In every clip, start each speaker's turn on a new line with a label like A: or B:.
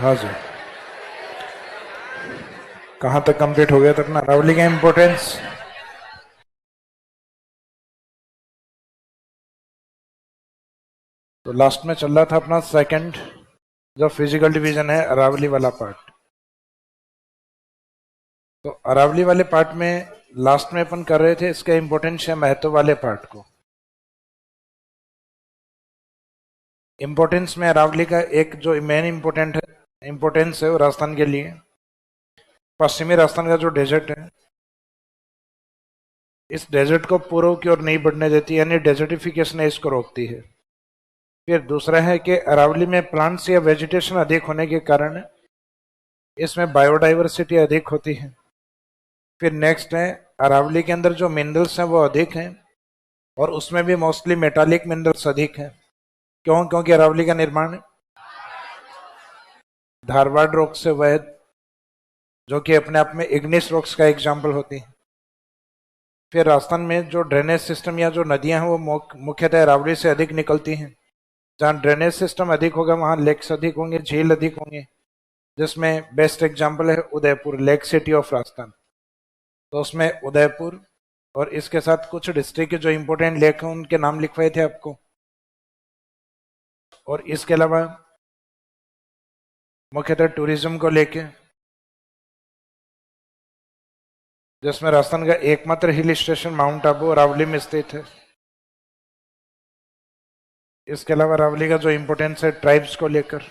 A: हाँ जी। कहाँ तक कंप्लीट हो गया था अपना अरावली का इम्पोर्टेंस? तो लास्ट में चल रहा था अपना सेकंड जो फिजिकल डिवीजन है, अरावली वाला पार्ट। तो अरावली वाले पार्ट में लास्ट में अपन कर रहे थे इसका इम्पोर्टेंस या महत्व वाले पार्ट को। इम्पोर्टेंस में अरावली का एक जो मेन इम्पोर्टेंस है वो राजस्थान के लिए, पश्चिमी राजस्थान का जो डेजर्ट है, इस डेजर्ट को पूर्व की ओर नहीं बढ़ने देती, यानी डेजर्टिफिकेशन इसको रोकती है। फिर दूसरा है कि अरावली में प्लांट्स या वेजिटेशन अधिक होने के कारण इसमें बायोडाइवर्सिटी अधिक होती है। फिर नेक्स्ट है, अरावली के अंदर जो मिनरल्स हैं वो अधिक हैं, और उसमें भी मोस्टली मेटालिक मिनरल्स अधिक हैं। क्यों? क्योंकि अरावली का निर्माण धारवाड़ रॉक से हुआ है, जो कि अपने आप में इग्निस रॉक्स का एग्जाम्पल होती है। फिर राजस्थान में जो ड्रेनेज सिस्टम या जो नदियां हैं वो मुख्यतः अरावली से अधिक निकलती हैं। जहाँ ड्रेनेज सिस्टम अधिक होगा वहाँ लेक्स अधिक होंगे, झील अधिक होंगे, जिसमें बेस्ट एग्जाम्पल है Udaipur, lake city of Rajasthan. तो उसमें उदयपुर और इसके साथ कुछ डिस्ट्रिक्ट के जो इंपोर्टेंट लेक हैं उनके नाम लिखवाए थे आपको। और इसके अलावा मुख्यतः टूरिज्म को लेके, जिसमें राजस्थान का एकमात्र hill station mount Abu Aravalli में स्थित है। इसके अलावा अरावली का जो इंपोर्टेंस है ट्राइब्स को लेकर,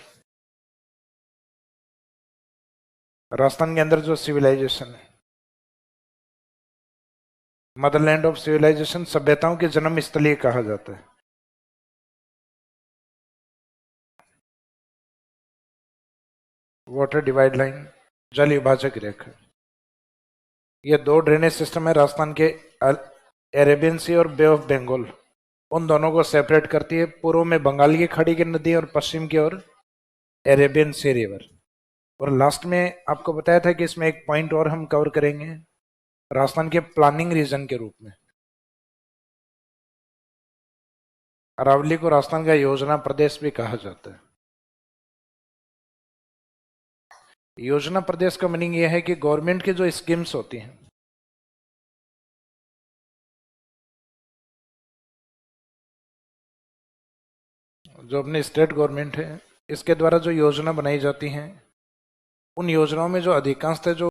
A: राजस्थान के अंदर जो सिविलाइजेशन है, मदरलैंड ऑफ सिविलाइजेशन, सभ्यताओं की जन्म स्थली कहा जाता है। वाटर डिवाइड लाइन, जल विभाजक रेखा, ये दो ड्रेनेज सिस्टम है राजस्थान के, अरेबियन सी और बे ऑफ बंगाल, उन दोनों को सेपरेट करती है। पूर्व में बंगाल की खाड़ी की नदी और पश्चिम की ओर अरेबियन सी रिवर। और लास्ट में आपको बताया था कि इसमें एक पॉइंट और हम कवर करेंगे राजस्थान के प्लानिंग रीजन के रूप में। अरावली को राजस्थान का योजना प्रदेश भी कहा जाता है। योजना प्रदेश का मीनिंग यह है कि गवर्नमेंट की जो स्कीम्स होती हैं, जो अपनी स्टेट गवर्नमेंट है, इसके द्वारा जो योजना बनाई जाती हैं, उन योजनाओं में जो अधिकांश जो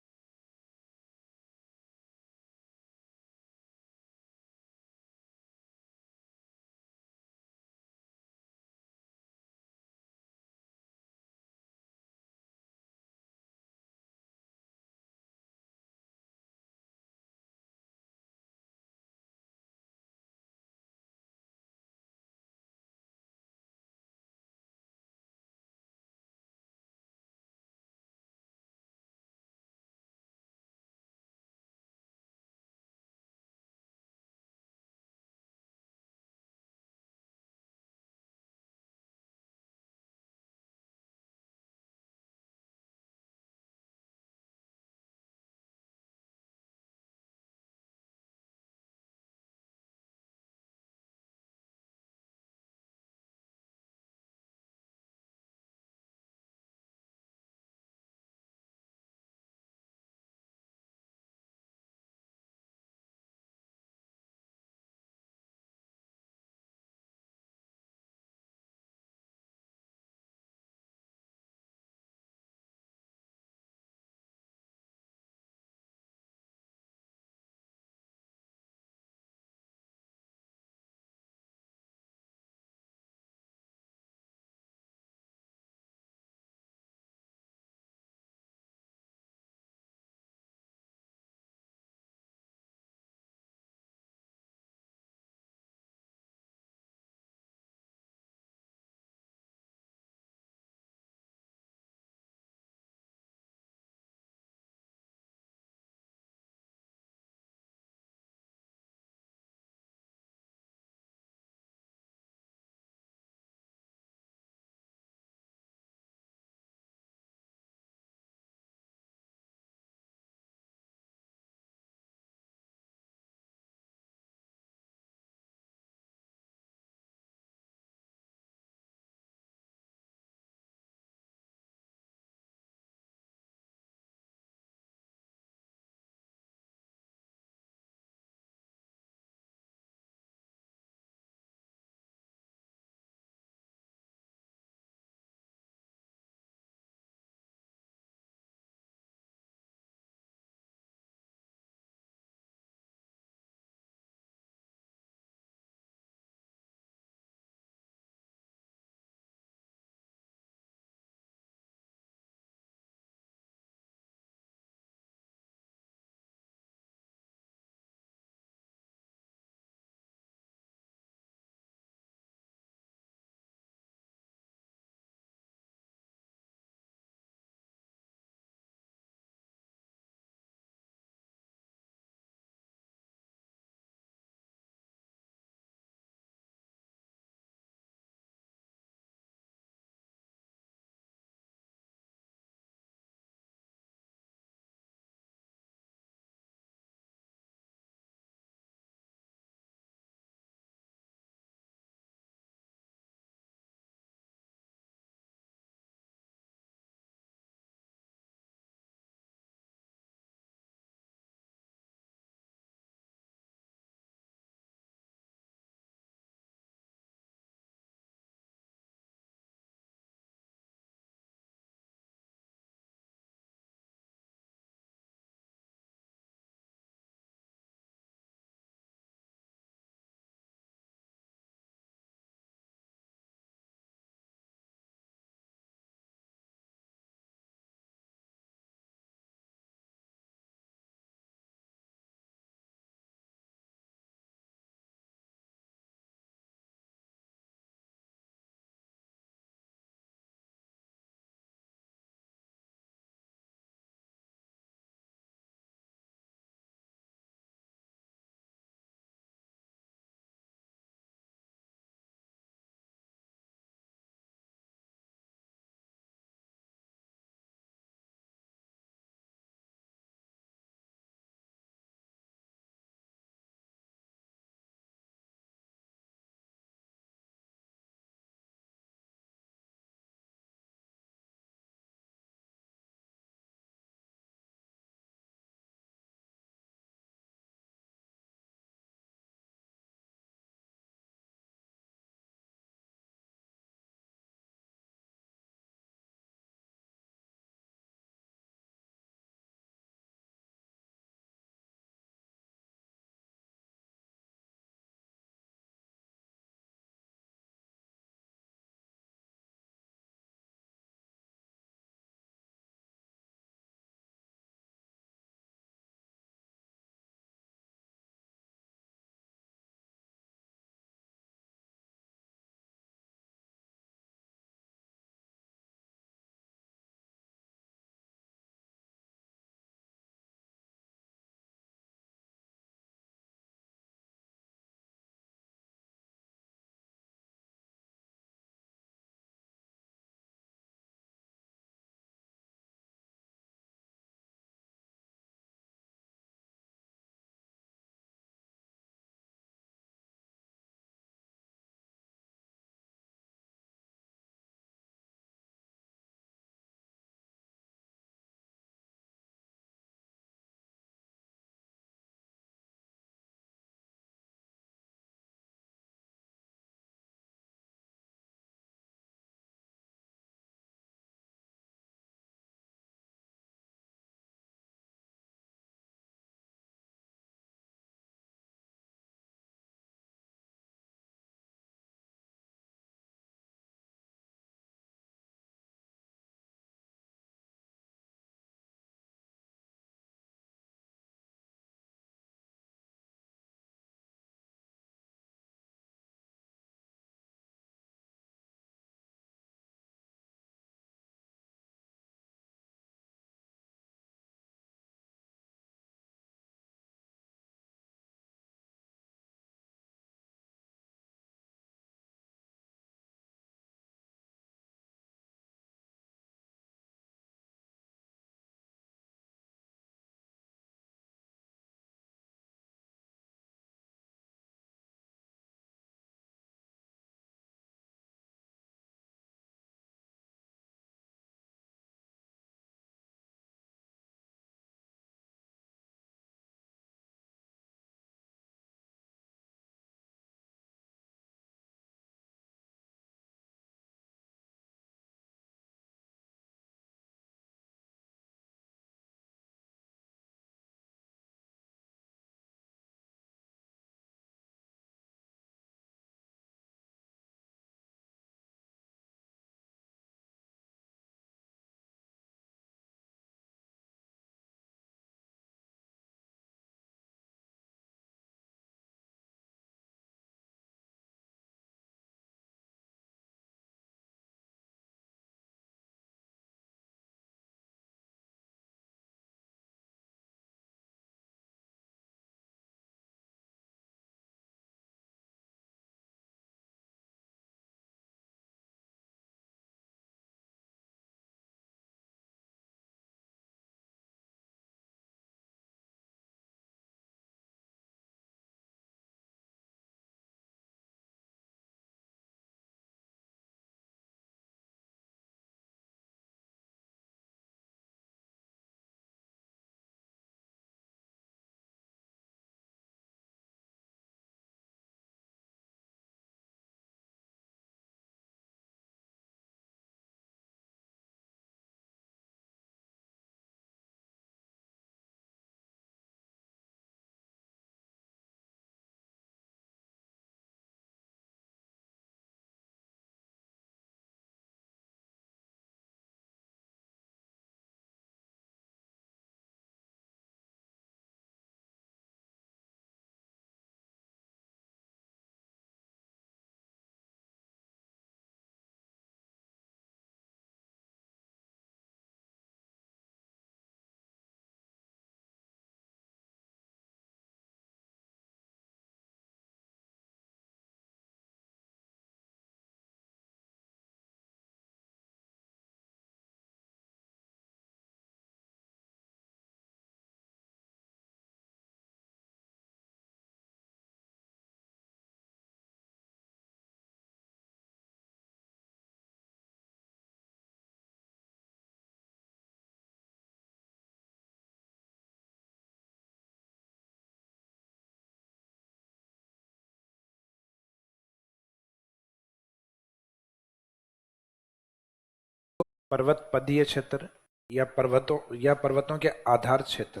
A: पर्वत पदीय क्षेत्र या पर्वतों के आधार क्षेत्र।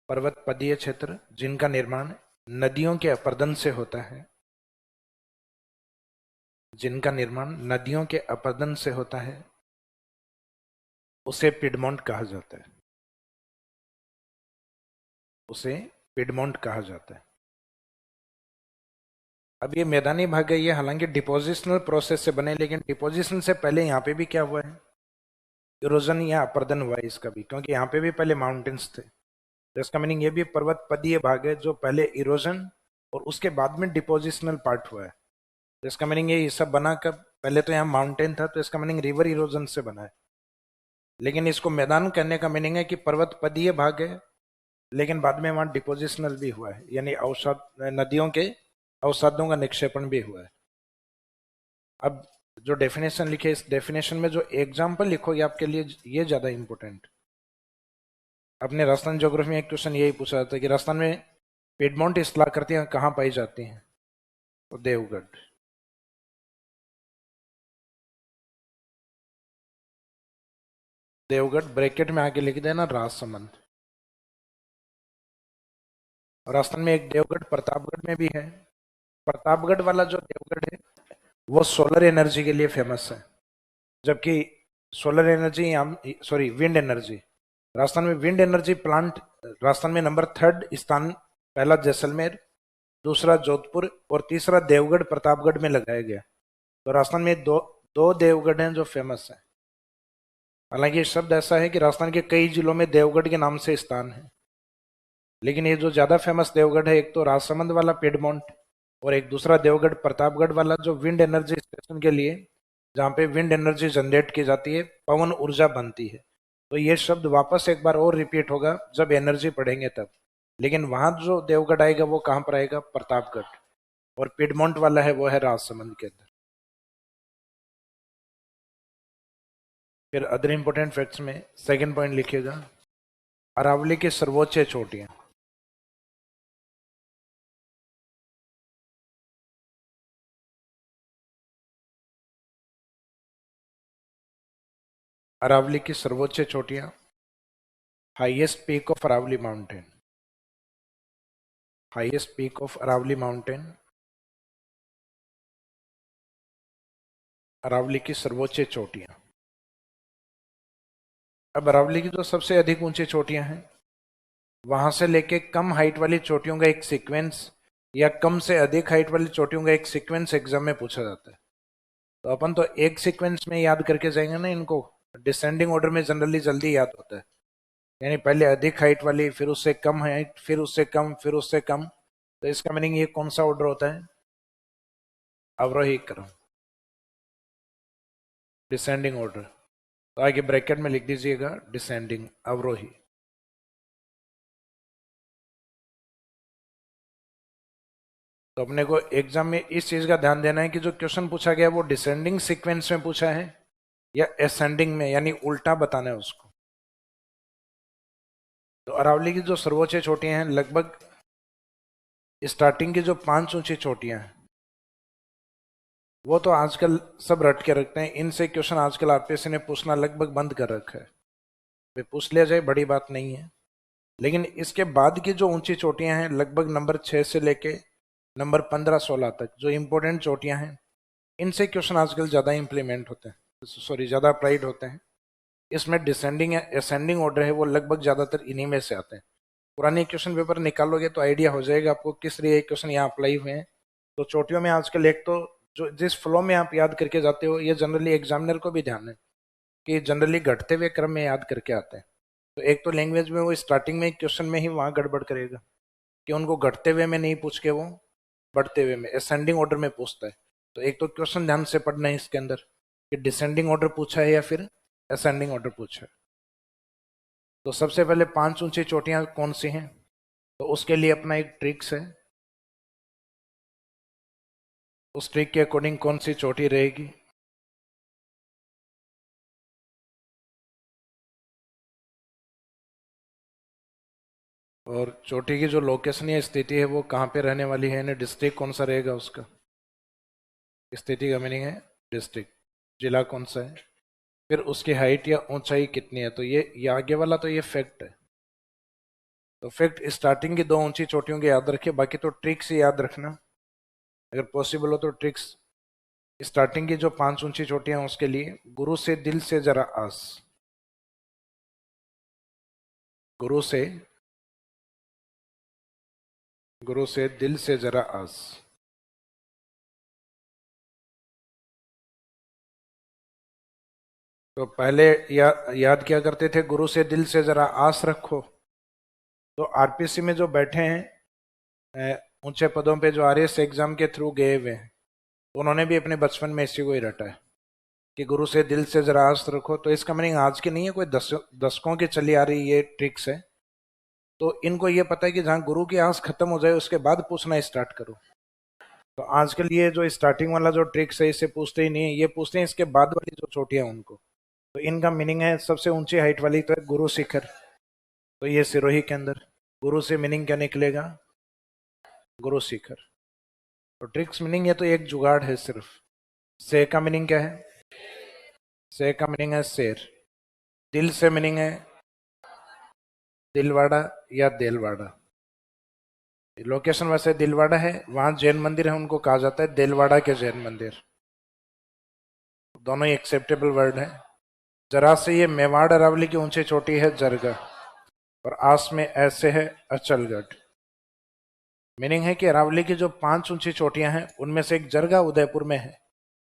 A: पर्वत पदीय क्षेत्र जिनका निर्माण नदियों के अपरदन से होता है, जिनका निर्माण नदियों के अपरदन से होता है, उसे पिडमोंट कहा जाता है। उसे पिडमोंट कहा जाता है। अब ये मैदानी भाग है, ये हालांकि डिपोजिशनल प्रोसेस से बने, लेकिन डिपोजिशन से पहले यहाँ पे भी क्या हुआ है, इरोजन या अपरदन हुआ है इसका भी, क्योंकि यहाँ पे भी पहले माउंटेन्स थे। तो इसका मीनिंग ये भी पर्वत पदीय भाग है जो पहले इरोजन और उसके बाद में डिपोजिशनल पार्ट हुआ है। तो इसका मीनिंग ये सब बना कब, पहले तो यहाँ माउंटेन था, तो इसका मीनिंग रिवर इरोजन से बना है। लेकिन इसको मैदान कहने का मीनिंग है कि पर्वत पदीय भाग है, लेकिन बाद में वहां डिपोजिशनल भी हुआ है, यानी अवसाद, नदियों के अवसादों का निक्षेपण भी हुआ है। अब जो डेफिनेशन लिखे, इस डेफिनेशन में जो एग्जाम्पल लिखोगे आपके लिए ये ज्यादा इंपॉर्टेंट। अपने राजस्थान ज्योग्राफी में एक क्वेश्चन यही पूछा जाता है कि राजस्थान में पिडमोंट स्थलाकृतियां कहाँ पाई जाती हैं, तो देवगढ़। देवगढ़ ब्रैकेट में आगे लिख देना राजसमंद। और राजस्थान में एक देवगढ़ प्रतापगढ़ में भी है। प्रतापगढ़ वाला जो देवगढ़ है वो सोलर एनर्जी के लिए फेमस है, जबकि solar energy, sorry wind energy, Rajasthan में विंड एनर्जी प्लांट राजस्थान में नंबर 3rd स्थान, पहला जैसलमेर, दूसरा जोधपुर और तीसरा देवगढ़ प्रतापगढ़ में लगाया गया। तो राजस्थान में दो दो देवगढ़ हैं जो फेमस है। हालांकि ये शब्द ऐसा है कि राजस्थान के कई जिलों में देवगढ़ के नाम से स्थान है, लेकिन ये जो ज्यादा फेमस देवगढ़ है, एक तो राजसमंद वाला पिडमोंट और एक दूसरा देवगढ़ प्रतापगढ़ वाला जो विंड एनर्जी स्टेशन के लिए, जहाँ पे विंड एनर्जी जनरेट की जाती है, पवन ऊर्जा बनती है। तो ये शब्द वापस एक बार और रिपीट होगा जब एनर्जी पढ़ेंगे तब। लेकिन वहां जो देवगढ़ आएगा वो कहाँ पर आएगा, प्रतापगढ़, और पिडमोंट वाला है वो है राजसमंद के अंदर। फिर अदर इंपोर्टेंट फैक्ट्स में सेकंड पॉइंट लिखिएगा, अरावली की सर्वोच्च चोटियां। अरावली की सर्वोच्च चोटियां, highest peak of Aravalli mountain, highest peak of Aravalli mountain, Aravalli की सर्वोच्च चोटियां। अब अरावली की जो सबसे अधिक ऊंची चोटियां हैं, वहां से लेके कम हाइट वाली चोटियों का एक सीक्वेंस, या कम से अधिक हाइट वाली चोटियों का एक सीक्वेंस एग्जाम में पूछा जाता है। तो अपन तो एक सीक्वेंस में याद करके जाएंगे ना इनको, डिसेंडिंग ऑर्डर में जनरली जल्दी याद होता है, यानी पहले अधिक हाइट वाली, फिर उससे कम हाइट, फिर उससे कम, फिर उससे कम। तो इसका मीनिंग ये कौन सा ऑर्डर होता है, अवरोही क्रम, डिसेंडिंग ऑर्डर। तो आगे ब्रैकेट में लिख दीजिएगा डिसेंडिंग, अवरोही। तो अपने को एग्जाम में इस चीज का ध्यान देना है कि जो क्वेश्चन पूछा गया वो डिसेंडिंग सीक्वेंस में पूछा है या असेंडिंग में, यानी उल्टा बताना है उसको। तो अरावली की जो सर्वोच्च चोटियां हैं, लगभग स्टार्टिंग की जो 5 ऊंची चोटियां हैं, वो तो आजकल सब रट के रखते हैं, इनसे क्वेश्चन आजकल आरपीएससी ने पूछना लगभग बंद कर रखा है। वे पूछ लिया जाए बड़ी बात नहीं है, लेकिन इसके बाद की जो ऊंची चोटियां हैं, लगभग नंबर 6 से लेके नंबर 15-16 तक जो इंपॉर्टेंट चोटियां हैं, इनसे क्वेश्चन आजकल ज़्यादा इंप्लीमेंट होते हैं, सॉरी ज़्यादा अप्लाइड होते हैं। इसमें डिसेंडिंग या असेंडिंग ऑर्डर है वो लगभग ज़्यादातर इन्हीं में से आते हैं। पुराने क्वेश्चन पेपर निकालोगे तो आइडिया हो जाएगा आपको किस लिए क्वेश्चन यहाँ अप्लाई हुए हैं। तो चोटियों में आजकल एक तो जो जिस फ्लो में आप याद करके जाते हो, ये जनरली एग्जामिनर को भी ध्यान है कि जनरली घटते हुए क्रम में याद करके आते हैं। तो एक तो लैंग्वेज में वो स्टार्टिंग में क्वेश्चन में ही वहाँ गड़बड़ करेगा कि उनको घटते हुए में नहीं पूछ के वो बढ़ते हुए में, असेंडिंग ऑर्डर में पूछता है। तो एक तो क्वेश्चन ध्यान से पढ़ना है इसके अंदर कि डिसेंडिंग ऑर्डर पूछा है या फिर असेंडिंग ऑर्डर पूछा है। तो सबसे पहले 5 ऊंची चोटियां कौन सी हैं, तो उसके लिए अपना एक ट्रिक्स है। उस ट्रिक के अकॉर्डिंग कौन सी चोटी रहेगी, और चोटी की जो लोकेशन या स्थिति है वो कहाँ पे रहने वाली है, डिस्ट्रिक्ट कौन सा रहेगा उसका, स्थिति का मीनिंग है डिस्ट्रिक्ट। जिला कौन सा है, फिर उसकी हाइट या ऊंचाई कितनी है। तो ये आगे वाला तो ये फैक्ट है। तो फैक्ट स्टार्टिंग की 2 ऊंची चोटियों के याद रखिए, बाकी तो ट्रिक्स ही याद रखना अगर पॉसिबल हो तो। ट्रिक्स स्टार्टिंग की जो 5 ऊंची चोटियां हैं उसके लिए, गुरु से दिल से जरा आस, गुरु से, गुरु से दिल से जरा आस। तो पहले याद क्या करते थे, गुरु से दिल से जरा आस रखो। तो आरपीसी में जो बैठे हैं ऊंचे पदों पे, जो आरएस एग्जाम के थ्रू गए हुए हैं, तो उन्होंने भी अपने बचपन में इसी को ही रटा है कि गुरु से दिल से जरा आस रखो। तो इसका मीनिंग आज की नहीं है, कोई दशकों की चली आ रही ये ट्रिक्स है। तो इनको ये पता है कि जहां गुरु की आस खत्म हो जाए उसके बाद पूछना स्टार्ट करो। तो आजकल ये जो स्टार्टिंग वाला जो ट्रिक्स है इसे पूछते ही नहीं है, ये पूछते हैं इसके बाद वाली जो चोटियां हैं उनको। तो इनका मीनिंग है सबसे ऊंची हाइट वाली तो है गुरु शिखर, तो ये सिरोही के अंदर। गुरु से मीनिंग क्या निकलेगा, गुरु शिखर। तो ट्रिक्स मीनिंग ये तो एक जुगाड़ है सिर्फ। से का मीनिंग क्या है, से का मीनिंग है शेर। दिल से मीनिंग है दिलवाड़ा या देलवाड़ा। लोकेशन वैसे दिलवाड़ा है, वहां जैन मंदिर है, उनको कहा जाता है देलवाड़ा के जैन मंदिर। दोनों ही एक्सेप्टेबल वर्ड है। जरा से ये मेवाड़ अरावली की ऊंची चोटी है जरगा, और आस में ऐसे है अचलगढ़। मीनिंग है कि अरावली की जो 5 ऊंची चोटियां हैं उनमें से एक जरगा उदयपुर में है,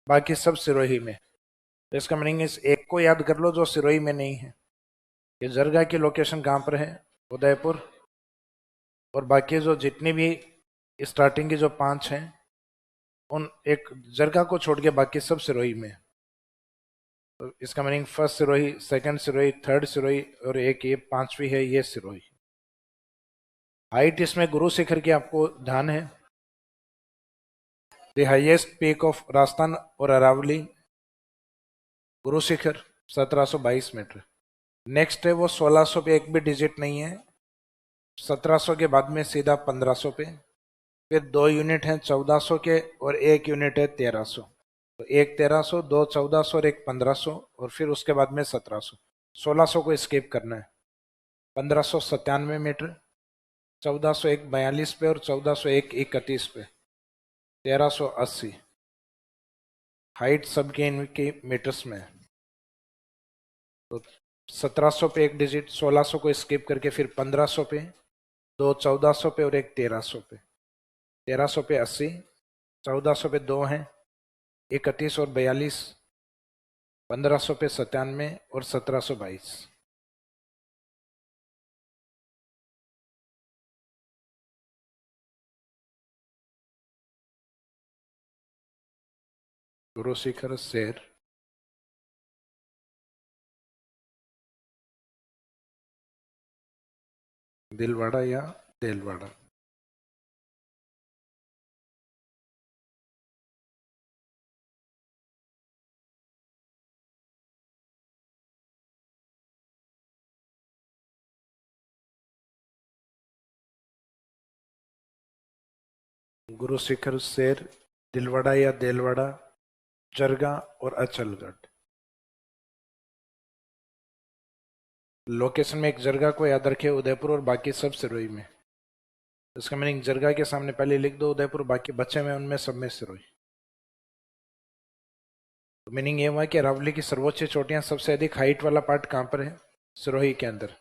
A: बाकी सब सिरोही में। तो इसका मीनिंग इस एक को याद कर लो जो सिरोही में नहीं है। ये जरगा की लोकेशन कहाँ पर है, उदयपुर। और बाकी जो जितनी भी स्टार्टिंग की जो 5 हैं, उन एक जरगा को छोड़ के बाकी सब सिरोही में। तो इसका meaning first Sirohi, second Sirohi, third Sirohi, और एक ये 5वीं है ये सिरोही। हाइट इसमें गुरु शिखर की आपको ध्यान है। The highest peak of Rajasthan और अरावली, गुरु शिखर 1722 मीटर। नेक्स्ट है वो 1600 पे, एक भी डिजिट नहीं है। 1700 के बाद में सीधा 1500 पे। फिर 2 यूनिट हैं 1400 के, और 1 यूनिट है 1300। तो एक 1300, 2 1400 और एक 1500, और फिर उसके बाद में 1700। 1600 को स्किप करना है। 1597 मीटर, 1401 42 पे, और 1401 31 पे, 1380। हाइट सबकी इनकी मीटर्स में है। तो 1700 पे एक डिजिट, 1600 को स्किप करके फिर 1500 पे, 2 1400 पे और एक 1300 पे। 1300 पे 80, 1400 पे 2 हैं 31 और 42, 1500 पे 97 और 1722। गुरु शिखर शेर, दिलवाड़ा या देलवाड़ा। गुरु शिखर शेर, दिलवाड़ा या देलवाड़ा, जरगा और अचलगढ़। लोकेशन में एक जरगा को याद रखे उदयपुर, और बाकी सब सिरोही में। इसका मीनिंग जरगा के सामने पहले लिख दो उदयपुर, बाकी बचे में उनमें सब में सिरोही। तो मीनिंग ये हुआ कि अरावली की सर्वोच्च चोटियां, सबसे अधिक हाइट वाला पार्ट कहां पर है, सिरोही के अंदर।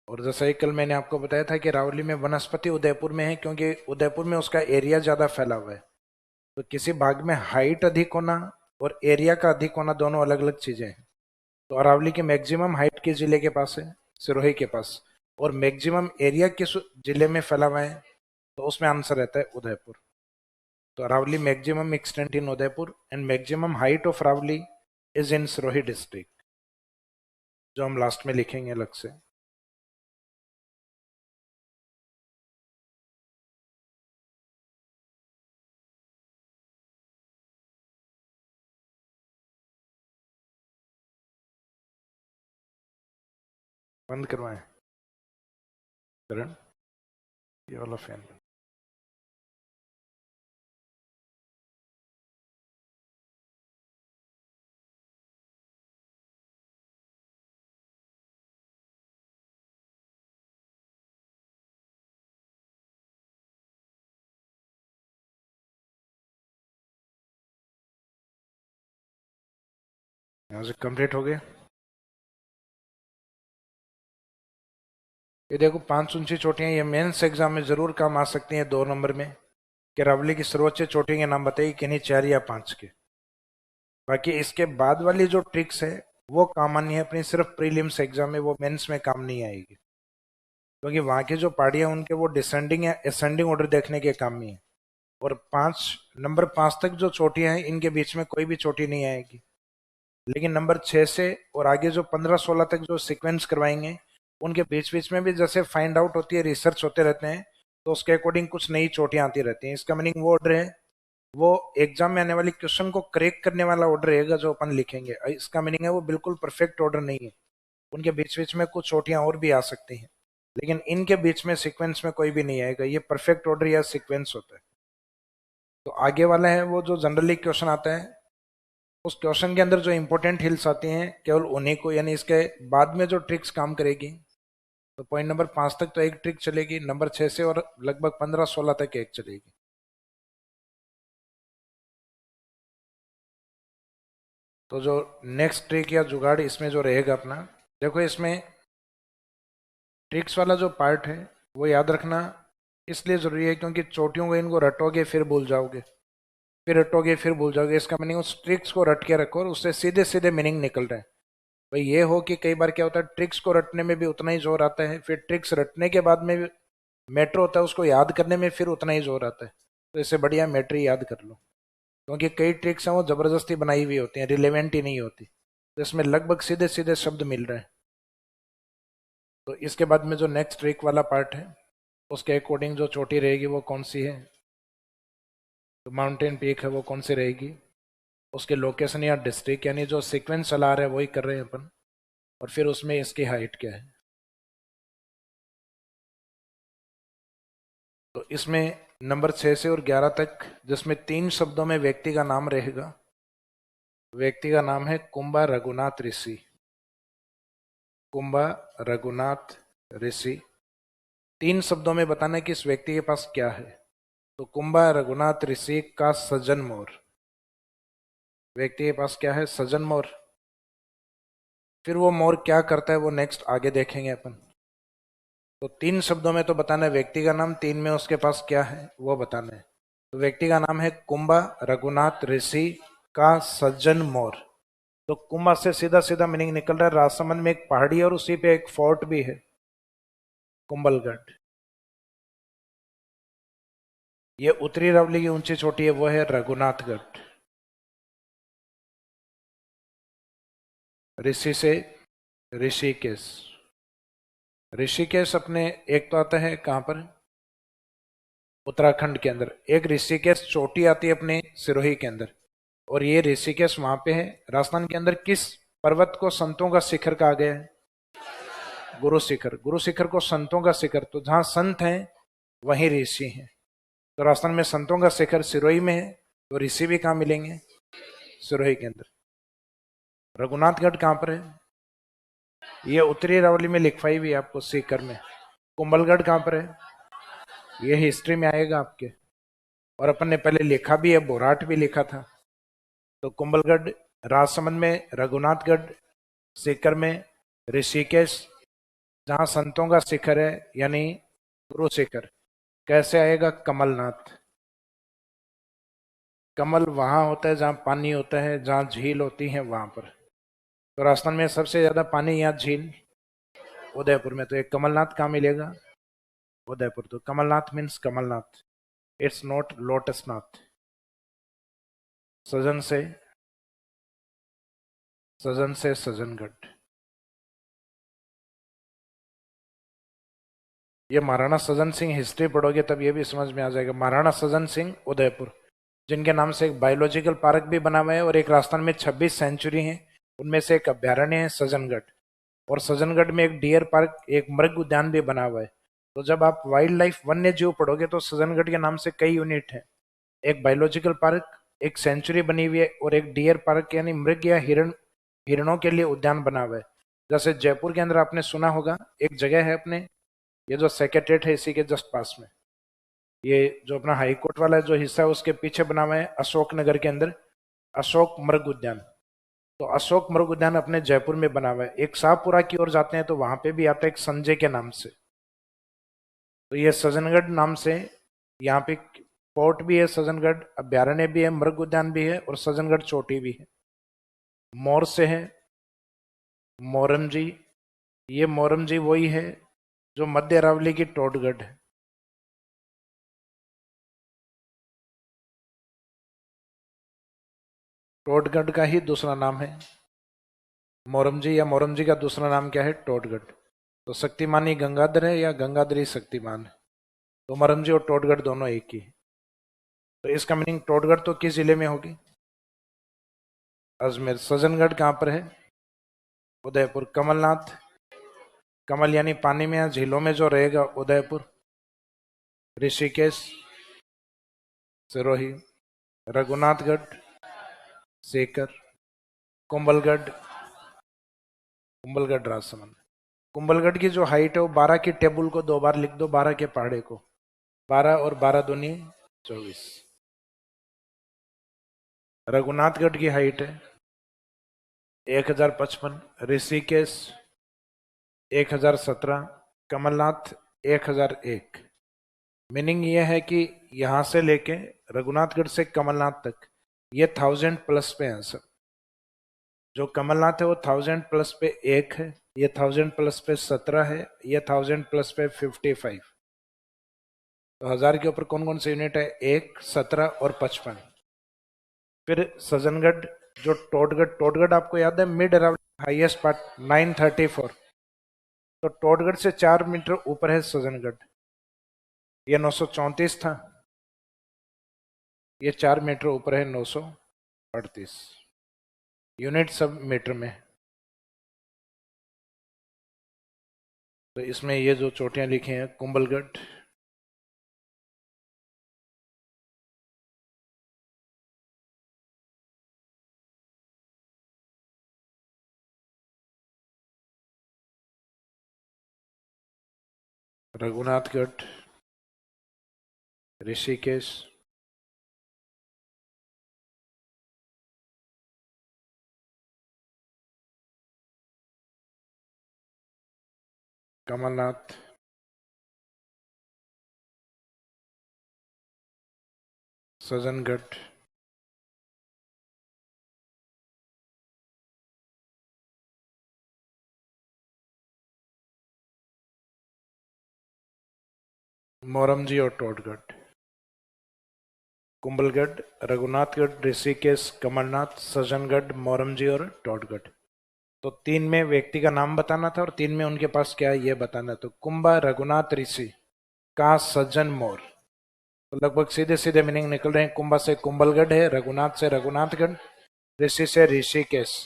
A: और जैसा ही कल मैंने आपको बताया था कि अरावली में वनस्पति उदयपुर में है, क्योंकि उदयपुर में उसका एरिया ज्यादा फैला हुआ है। तो किसी भाग में हाइट अधिक होना और एरिया का अधिक होना दोनों अलग अलग चीजें हैं। तो अरावली की मैक्सिमम हाइट किस जिले के पास है, सिरोही के पास। और मैक्सिमम एरिया किस जिले में फैला हुआ है, तो उसमें आंसर रहता है उदयपुर। तो Aravalli maximum extent in Udaipur, and maximum height of Aravalli is in Sirohi district, जो हम लास्ट में लिखेंगे अलग से। बंद करवाएं करण, ये वाला फैन। यहाँ से कंप्लीट हो गया। ये देखो 5 ऊंची चोटियां, ये मेंस एग्जाम में जरूर काम आ सकती हैं 2 नंबर में, कि अरावली की सर्वोच्च चोटी के नाम बताइए, किन्हीं 4 या 5 के। बाकी इसके बाद वाली जो ट्रिक्स है वो काम आनी है अपनी सिर्फ प्रीलिम्स एग्जाम में, वो मेंस में काम नहीं आएगी, क्योंकि वहां की जो पहाड़ियां उनके वो डिसेंडिंग या असेंडिंग ऑर्डर देखने के काम में है। और 5 नंबर 5 तक जो चोटियां हैं इनके बीच में कोई भी चोटी नहीं आएगी। लेकिन नंबर 6 से और आगे जो 15-16 तक जो सीक्वेंस करवाएंगे उनके बीच बीच में भी जैसे फाइंड आउट होती है, रिसर्च होते रहते हैं, तो उसके अकॉर्डिंग कुछ नई चोटियां आती रहती हैं। इसका मीनिंग वो ऑर्डर है, वो एग्जाम में आने वाली क्वेश्चन को करेक्ट करने वाला ऑर्डर रहेगा जो अपन लिखेंगे। इसका मीनिंग है वो बिल्कुल परफेक्ट ऑर्डर नहीं है, उनके बीच बीच में कुछ चोटियां और भी आ सकती हैं, लेकिन इनके बीच में सीक्वेंस में कोई भी नहीं आएगा, ये परफेक्ट ऑर्डर या सीक्वेंस होता है। तो आगे वाला है वो जो जनरली क्वेश्चन आता है, उस क्वेश्चन के अंदर जो इंपॉर्टेंट हिल्स आती हैं केवल उन्हीं को, यानी इसके बाद में जो ट्रिक्स काम करेगी, तो पॉइंट नंबर 5 तक तो एक ट्रिक चलेगी, नंबर 6 से और लगभग 15-16 तक एक चलेगी। तो जो नेक्स्ट ट्रिक या जुगाड़ इसमें जो रहेगा अपना, देखो इसमें ट्रिक्स वाला जो पार्ट है वो याद रखना इसलिए जरूरी है क्योंकि चोटियों को इनको रटोगे फिर भूल जाओगे, फिर रटोगे फिर भूल जाओगे। इसका मीनिंग उस ट्रिक्स को रट के रखो और उससे सीधे सीधे मीनिंग निकल रहे हैं। भाई ये हो कि कई बार क्या होता है, ट्रिक्स को रटने में भी उतना ही जोर आता है, फिर ट्रिक्स रटने के बाद में भी मैटर होता है उसको याद करने में फिर उतना ही जोर आता है। तो इससे बढ़िया मैटर ही याद कर लो, क्योंकि कई ट्रिक्स हैं वो जबरदस्ती बनाई हुई होती हैं, रिलेवेंट ही नहीं होती, तो इसमें लगभग सीधे सीधे शब्द मिल रहे हैं। तो इसके बाद में जो नेक्स्ट ट्रिक वाला पार्ट है उसके अकॉर्डिंग जो चोटी रहेगी वो कौन सी है, तो माउंटेन पीक है वो कौन सी रहेगी, उसके लोकेशन या डिस्ट्रिक्ट, यानी जो सीक्वेंस चला रहा है वही कर रहे हैं अपन, और फिर उसमें इसकी हाइट क्या है। तो इसमें नंबर 6 से और 11 तक जिसमें 3 शब्दों में व्यक्ति का नाम रहेगा, व्यक्ति का नाम है कुंभा रघुनाथ ऋषि। कुंभा रघुनाथ ऋषि, 3 शब्दों में बताना है कि इस व्यक्ति के पास क्या है। तो कुंभा रघुनाथ ऋषि का सज्जन मोर, व्यक्ति के पास क्या है, सज्जन मोर। फिर वो मोर क्या करता है वो नेक्स्ट आगे देखेंगे अपन। तो 3 शब्दों में तो बताना है व्यक्ति का नाम, 3 में उसके पास क्या है वो बताना है। तो व्यक्ति का नाम है कुंभा रघुनाथ ऋषि का सज्जन मोर। तो कुंभा से सीधा सीधा मीनिंग निकल रहा है राजसमंद में एक पहाड़ी है और उसी पे एक फोर्ट भी है, कुंभलगढ़। ये उत्तरी रावली की ऊंची चोटी है वो है रघुनाथगढ़। ऋषि से ऋषिकेश, ऋषिकेश अपने एक तो आता है कहां पर, उत्तराखंड के अंदर। एक ऋषिकेश चोटी आती है अपने सिरोही के अंदर, और ये ऋषिकेश वहां पे है। राजस्थान के अंदर किस पर्वत को संतों का शिखर कहा गया है, गुरु शिखर। गुरु शिखर को संतों का शिखर, तो जहां संत हैं वहीं ऋषि हैं। तो राजस्थान में संतों का शिखर सिरोही में है, तो ऋषि भी कहाँ मिलेंगे, सिरोही के अंदर। रघुनाथगढ़ कहाँ पर है, ये उत्तरी रावली में लिखवाई हुई है आपको सीकर में। कुंभलगढ़ कहाँ पर है, ये हिस्ट्री में आएगा आपके, और अपन ने पहले लिखा भी है, बोराट भी लिखा था। तो कुंभलगढ़ राजसमंद में, रघुनाथगढ़ सीकर में, ऋषिकेश जहां संतों का शिखर है यानी गुरु शिखर। कैसे आएगा, कमलनाथ। कमल वहां होता है जहां पानी होता है, जहां झील होती है वहां पर। तो राजस्थान में सबसे ज्यादा पानी या झील उदयपुर में, तो एक कमलनाथ कहाँ मिलेगा, उदयपुर। तो Kamalnath means Kamalnath, it's not लोटसनाथ। सजन से, सजन से सजनगढ़। ये महाराणा सजन सिंह हिस्ट्री पढ़ोगे तब ये भी समझ में आ जाएगा। महाराणा सजन सिंह उदयपुर, जिनके नाम से एक बायोलॉजिकल पार्क भी बना हुआ है, और एक राजस्थान में 26 सेंचुरी है, उनमें से एक अभ्यारण्य है सजनगढ़। और सजनगढ़ में एक डियर पार्क, एक मृग उद्यान भी बना हुआ है। तो जब आप वाइल्ड लाइफ वन्य जीव पढ़ोगे तो सजनगढ़ के नाम से कई यूनिट है, एक बायोलॉजिकल पार्क, एक सेंचुरी बनी हुई है, और एक डियर पार्क यानी मृग या हिरणों के लिए उद्यान बना हुआ है। जैसे जयपुर के अंदर आपने सुना होगा एक जगह है अपने, ये जो सेक्रेटेरिएट है इसी के जस्ट पास में, ये जो अपना हाई कोर्ट वाला जो हिस्सा है उसके पीछे बना हुआ है अशोक नगर के अंदर अशोक मृग उद्यान। तो अशोक मृग उद्यान अपने जयपुर में बना हुआ है। एक शाहपुरा की ओर जाते हैं तो वहां पे भी आता है एक संजय के नाम से। तो ये सज्जनगढ़ नाम से, यहाँ पे पोर्ट भी है सज्जनगढ़, अभ्यारण्य भी है, मृग उद्यान भी है और सज्जनगढ़ चोटी भी है। मोर से है मोरमजी। ये मोरमजी वही है जो मध्य अरावली की टोटगढ़ है। टोटगढ़ का ही दूसरा नाम है मोरमजी, या मोरमजी का दूसरा नाम क्या है? टोटगढ़। तो शक्तिमानी गंगाधर है या गंगाधरी शक्तिमान है? तो मोरमजी और टोटगढ़ दोनों एक ही है। तो इसका मीनिंग टोटगढ़ तो किस जिले में होगी? अजमेर। सज्जनगढ़ कहाँ पर है? उदयपुर। कमलनाथ, कमल यानी पानी में या झीलों में जो रहेगा, उदयपुर। ऋषिकेश सिरोही। रघुनाथगढ़ सीकर। कुंभलगढ़, कुंभलगढ़ राजसमंद। कुंभलगढ़ की जो हाइट है वो 12 की टेबल को 2 बार लिख दो, 12 के पहाड़े को। 12 और 12 दूनी 24। रघुनाथगढ़ की हाइट है 1055। ऋषिकेश 1017। कमलनाथ 1001। मीनिंग ये है कि यहां से लेके रघुनाथगढ़ से कमलनाथ तक ये 1000+ पे है सब। जो कमलनाथ है वो 1000+ पे 1 है, ये 1000+ पे 17 है, ये 1000+ पे 55। तो 1000 के ऊपर कौन कौन से यूनिट है? 1, 17 और 55। फिर सज्जनगढ़, जो टोटगढ़, टोटगढ़ आपको याद है मिड अरावली हाईएस्ट पार्ट 934। तो टोटगढ़ से 4 मीटर ऊपर है सज्जनगढ़। ये 934 था, ये 4 मीटर ऊपर है 938। यूनिट सब मीटर में। तो इसमें ये जो चोटियां लिखी हैं, कुंभलगढ़, रघुनाथगढ़, ऋषिकेश, कमलनाथ, सज्जनगढ़, मोरमजी और टोटगढ़। कुंभलगढ़, रघुनाथगढ़, ऋषिकेश, कमलनाथ, सज्जनगढ़, मोरमजी और टोटगढ़। तो 3 में व्यक्ति का नाम बताना था और 3 में उनके पास क्या है ये बताना। तो कुंभा, रघुनाथ, ऋषि का सज्जन, मोर। तो लगभग सीधे सीधे मीनिंग निकल रहे हैं। कुंभा से कुंभलगढ़ है, रघुनाथ से रघुनाथगढ़, ऋषि से ऋषिकेश।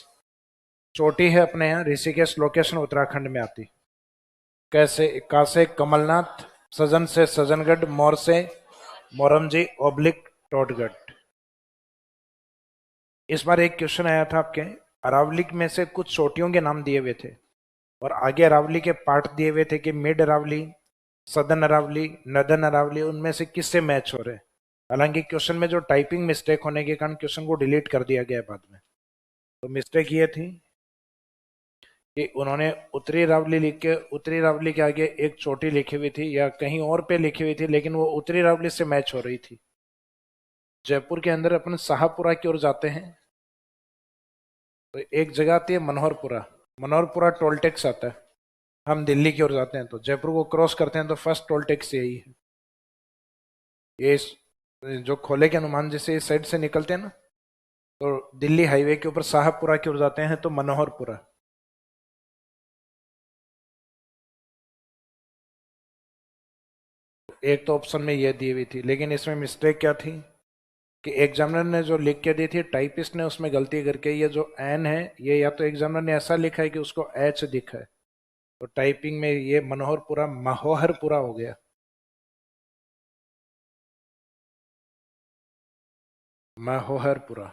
A: चोटी है अपने यहाँ ऋषिकेश, लोकेशन उत्तराखंड में आती। कैसे? का से कमलनाथ, सजन से सजनगढ़, मोर से मोरमजी ऑब्लिक टोटगढ़। इस बार एक क्वेश्चन आया था आपके, अरावली में से कुछ चोटियों के नाम दिए हुए थे और आगे अरावली के पार्ट दिए हुए थे कि mid Aravalli, southern Aravalli, northern Aravalli, उनमें से किससे मैच हो रहे हैं। हालांकि क्वेश्चन में जो टाइपिंग मिस्टेक होने के कारण क्वेश्चन को डिलीट कर दिया गया बाद में। तो मिस्टेक ये थी कि उन्होंने उत्तरी रावली लिख के उत्तरी रावली के आगे एक चोटी लिखी हुई थी या कहीं और पे लिखी हुई थी, लेकिन वो उत्तरी रावली से मैच हो रही थी। जयपुर के अंदर अपन शाहपुरा की ओर जाते हैं तो एक जगह आती है मनोहरपुरा। मनोहरपुरा टोल टैक्स आता है। हम दिल्ली की ओर जाते हैं तो जयपुर को क्रॉस करते हैं तो फर्स्ट टोल टैक्स यही है। ये जो खोले के हनुमान जी से इस साइड से निकलते हैं ना, तो दिल्ली हाईवे के ऊपर शाहपुरा की ओर जाते हैं तो मनोहरपुरा। एक तो ऑप्शन में ये दी हुई थी, लेकिन इसमें मिस्टेक क्या थी कि एग्जामिनर ने जो लिख के दी थी, टाइपिस्ट ने उसमें गलती करके ये जो एन है ये या तो एग्जामिनर ने ऐसा लिखा है कि उसको एच दिखा है, तो टाइपिंग में ये मनोहरपुरा महोहरपुरा हो गया। महोहरपुरा,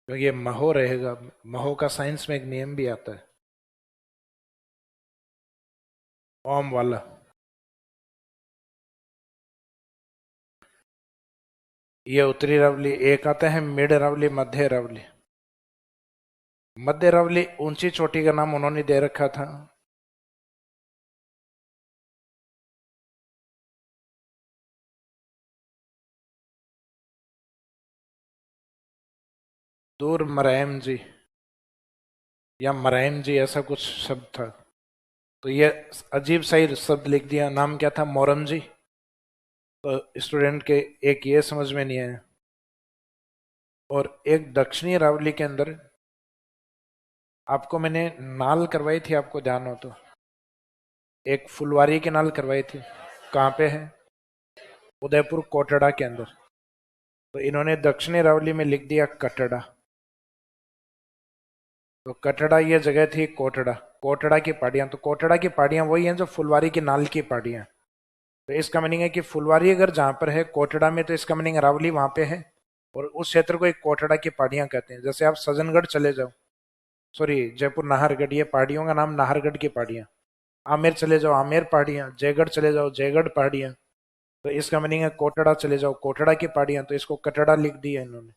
A: क्योंकि ये महो रहेगा। महो का साइंस में एक नियम भी आता है, ओम वाला। ये उत्तरी रावली, एक आता है मिड रावली, मध्य रावली। मध्य अरावली ऊंची चोटी का नाम उन्होंने दे रखा था। दूर मरायम जी या मरायम जी ऐसा कुछ शब्द था। तो ये अजीब सा ही शब्द लिख दिया। नाम क्या था? मोरम जी। तो स्टूडेंट के एक ये समझ में नहीं आया। और एक दक्षिणी अरावली के अंदर आपको मैंने नाल करवाई थी, आपको ध्यान हो तो, एक फुलवारी की नाल करवाई थी। कहाँ पे है? उदयपुर कोटड़ा के अंदर। तो इन्होंने दक्षिणी अरावली में लिख दिया कटड़ा। तो कटड़ा ये जगह थी कोटड़ा। कोटड़ा की पहाड़ियां, तो कोटड़ा की पहाड़ियां वही हैं जो फुलवारी की नाल की पहाड़ियां। तो इसका मीनिंग है कि फुलवारी अगर जहां पर है कोटड़ा में, तो इसका मीनिंग अरावली वहां पे है। और उस क्षेत्र को एक कोटड़ा की पहाड़ियां कहते हैं। जैसे आप सजनगढ़ चले जाओ, सॉरी जयपुर नाहरगढ़, ये पहाड़ियों का नाम नाहरगढ़ की पहाड़ियां। आमेर चले जाओ, आमेर पहाड़ियां। जयगढ़ चले जाओ, जयगढ़ पहाड़ियां। तो इसका मीनिंग है कोटड़ा चले जाओ, कोटड़ा की पहाड़ियां। तो इसको कटड़ा लिख दिया इन्होंने।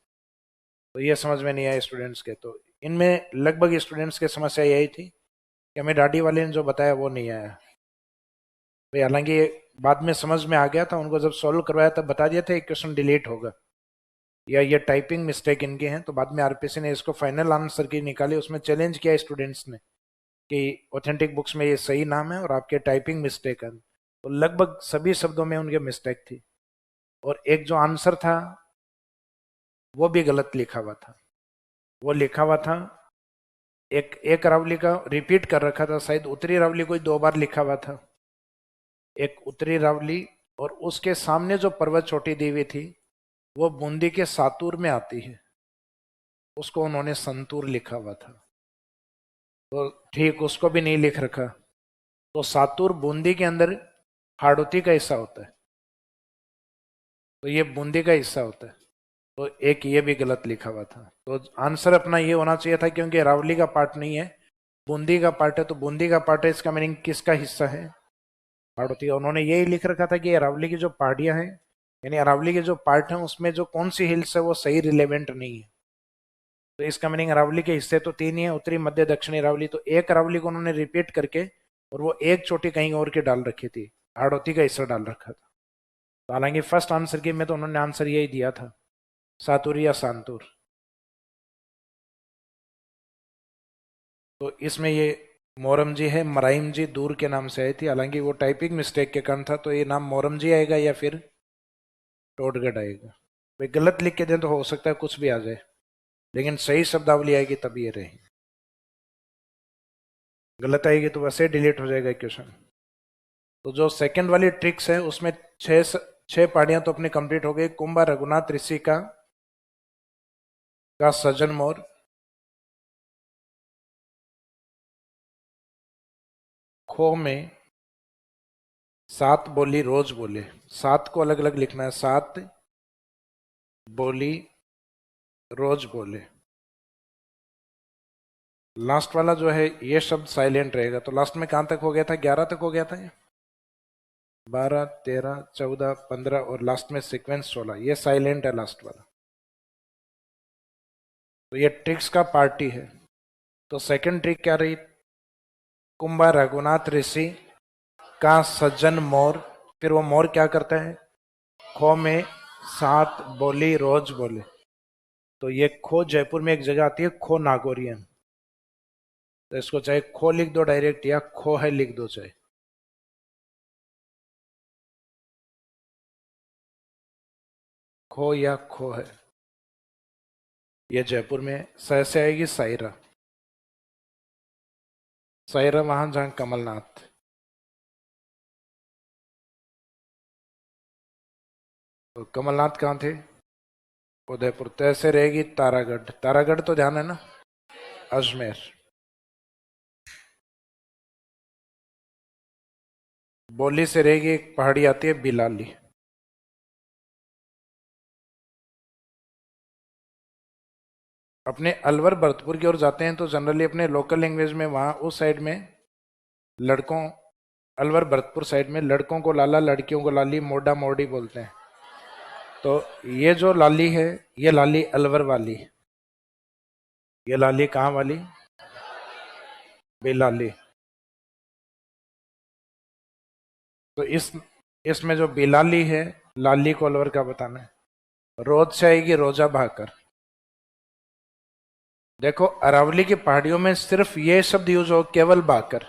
A: तो ये समझ में नहीं आया स्टूडेंट्स के। तो इनमें लगभग स्टूडेंट्स की समस्या यही थी कि हमें डाडी वाले ने जो बताया वो नहीं आया भाई। हालांकि बाद में समझ में आ गया था, उनको जब सॉल्व करवाया तब बता दिया था एक क्वेश्चन डिलीट होगा या ये टाइपिंग मिस्टेक इनके हैं। तो बाद में आरपीसी ने इसको फाइनल आंसर की निकाली, उसमें चैलेंज किया स्टूडेंट्स ने कि ऑथेंटिक बुक्स में ये सही नाम है और आपके टाइपिंग मिस्टेक है। तो लगभग सभी शब्दों में उनके मिस्टेक थी। और एक जो आंसर था वो भी गलत लिखा हुआ था। वो लिखा हुआ था एक एक अरावली का रिपीट कर रखा था, शायद उत्तरी अरावली कोई 2 बार लिखा हुआ था। एक उत्तरी अरावली और उसके सामने जो पर्वत चोटी दी हुई थी वो बूंदी के सातूर में आती है, उसको उन्होंने संतूर लिखा हुआ था। तो ठीक उसको भी नहीं लिख रखा। तो सातूर बूंदी के अंदर हाड़ौती का हिस्सा होता है, तो ये बूंदी का हिस्सा होता है। तो एक ये भी गलत लिखा हुआ था। तो आंसर अपना ये होना चाहिए था, क्योंकि अरावली का पार्ट नहीं है, बूंदी का पार्ट है। तो बूंदी का पार्ट है, इसका मीनिंग किसका हिस्सा है? हाड़ौती। उन्होंने यही लिख रखा था कि अरावली की जो पहाड़ियां हैं, यानी अरावली के जो पार्ट है उसमें जो कौन सी हिल्स है वो सही रिलेवेंट नहीं है। तो इसका मीनिंग अरावली के हिस्से तो 3 ही है, उत्तरी मध्य दक्षिणी अरावली। तो एक अरावली को उन्होंने रिपीट करके और वो एक चोटी कहीं और की डाल रखी थी, हाड़ौती का हिस्सा डाल रखा था। तो हालांकि फर्स्ट आंसर की में तो उन्होंने आंसर यही दिया था, सातुर या सांतुर। तो इसमें ये मोरम जी है, मराइम जी दूर के नाम से आई थी। हालांकि वो टाइपिंग मिस्टेक के कारण था, तो ये नाम मोरम जी आएगा या फिर टोडगढ़ आएगा। भाई गलत लिख के दें तो हो सकता है कुछ भी आ जाए, लेकिन सही शब्दावली आएगी तब ये रहेगी। गलत आएगी तो वैसे डिलीट हो जाएगा क्वेश्चन। तो जो सेकंड वाली ट्रिक्स है उसमें छह पहाड़ियां तो अपनी कंप्लीट हो गई। कुंभा, रघुनाथ, ऋषि का सज्जन मोर, खो में सात बोली रोज बोले। सात को अलग अलग लिखना है, सात बोली रोज बोले। लास्ट वाला जो है ये शब्द साइलेंट रहेगा। तो लास्ट में कहां तक हो गया था? 11 तक हो गया था ये। 12, 13, 14, 15 और लास्ट में सीक्वेंस 16, ये साइलेंट है लास्ट वाला। तो ये ट्रिक्स का पार्टी है। तो सेकंड ट्रिक क्या रही? कुंभा, रघुनाथ, ऋषि का सज्जन मोर। फिर वो मोर क्या करता है? खो में सात बोली रोज बोले। तो ये खो जयपुर में एक जगह आती है, खो नागौरियन। तो इसको चाहे खो लिख दो डायरेक्ट या खो है लिख दो चाहे। खो या खो है, ये जयपुर में सह से आएगी सायरा। सायरा वहां जहां कमलनाथ। तो कमलनाथ कहाँ थे? उदयपुर। तैसे रहेगी तारागढ़। तारागढ़ तो ध्यान है ना, अजमेर। बोली से रहेगी एक पहाड़ी आती है बिलाली। अपने अलवर भरतपुर की ओर जाते हैं तो जनरली अपने लोकल लैंग्वेज में वहां उस साइड में लड़कों, अलवर भरतपुर साइड में लड़कों को लाला, लड़कियों को लाली, मोडा मोडी बोलते हैं। तो ये जो लाली है ये लाली अलवर वाली। ये लाली कहाँ वाली? बेलाली। तो इसमें जो बेलाली है, लाली को अलवर का बताना है। रोज से आएगी रोजा भाकर। देखो अरावली की पहाड़ियों में सिर्फ ये शब्द यूज हो, केवल भाकर।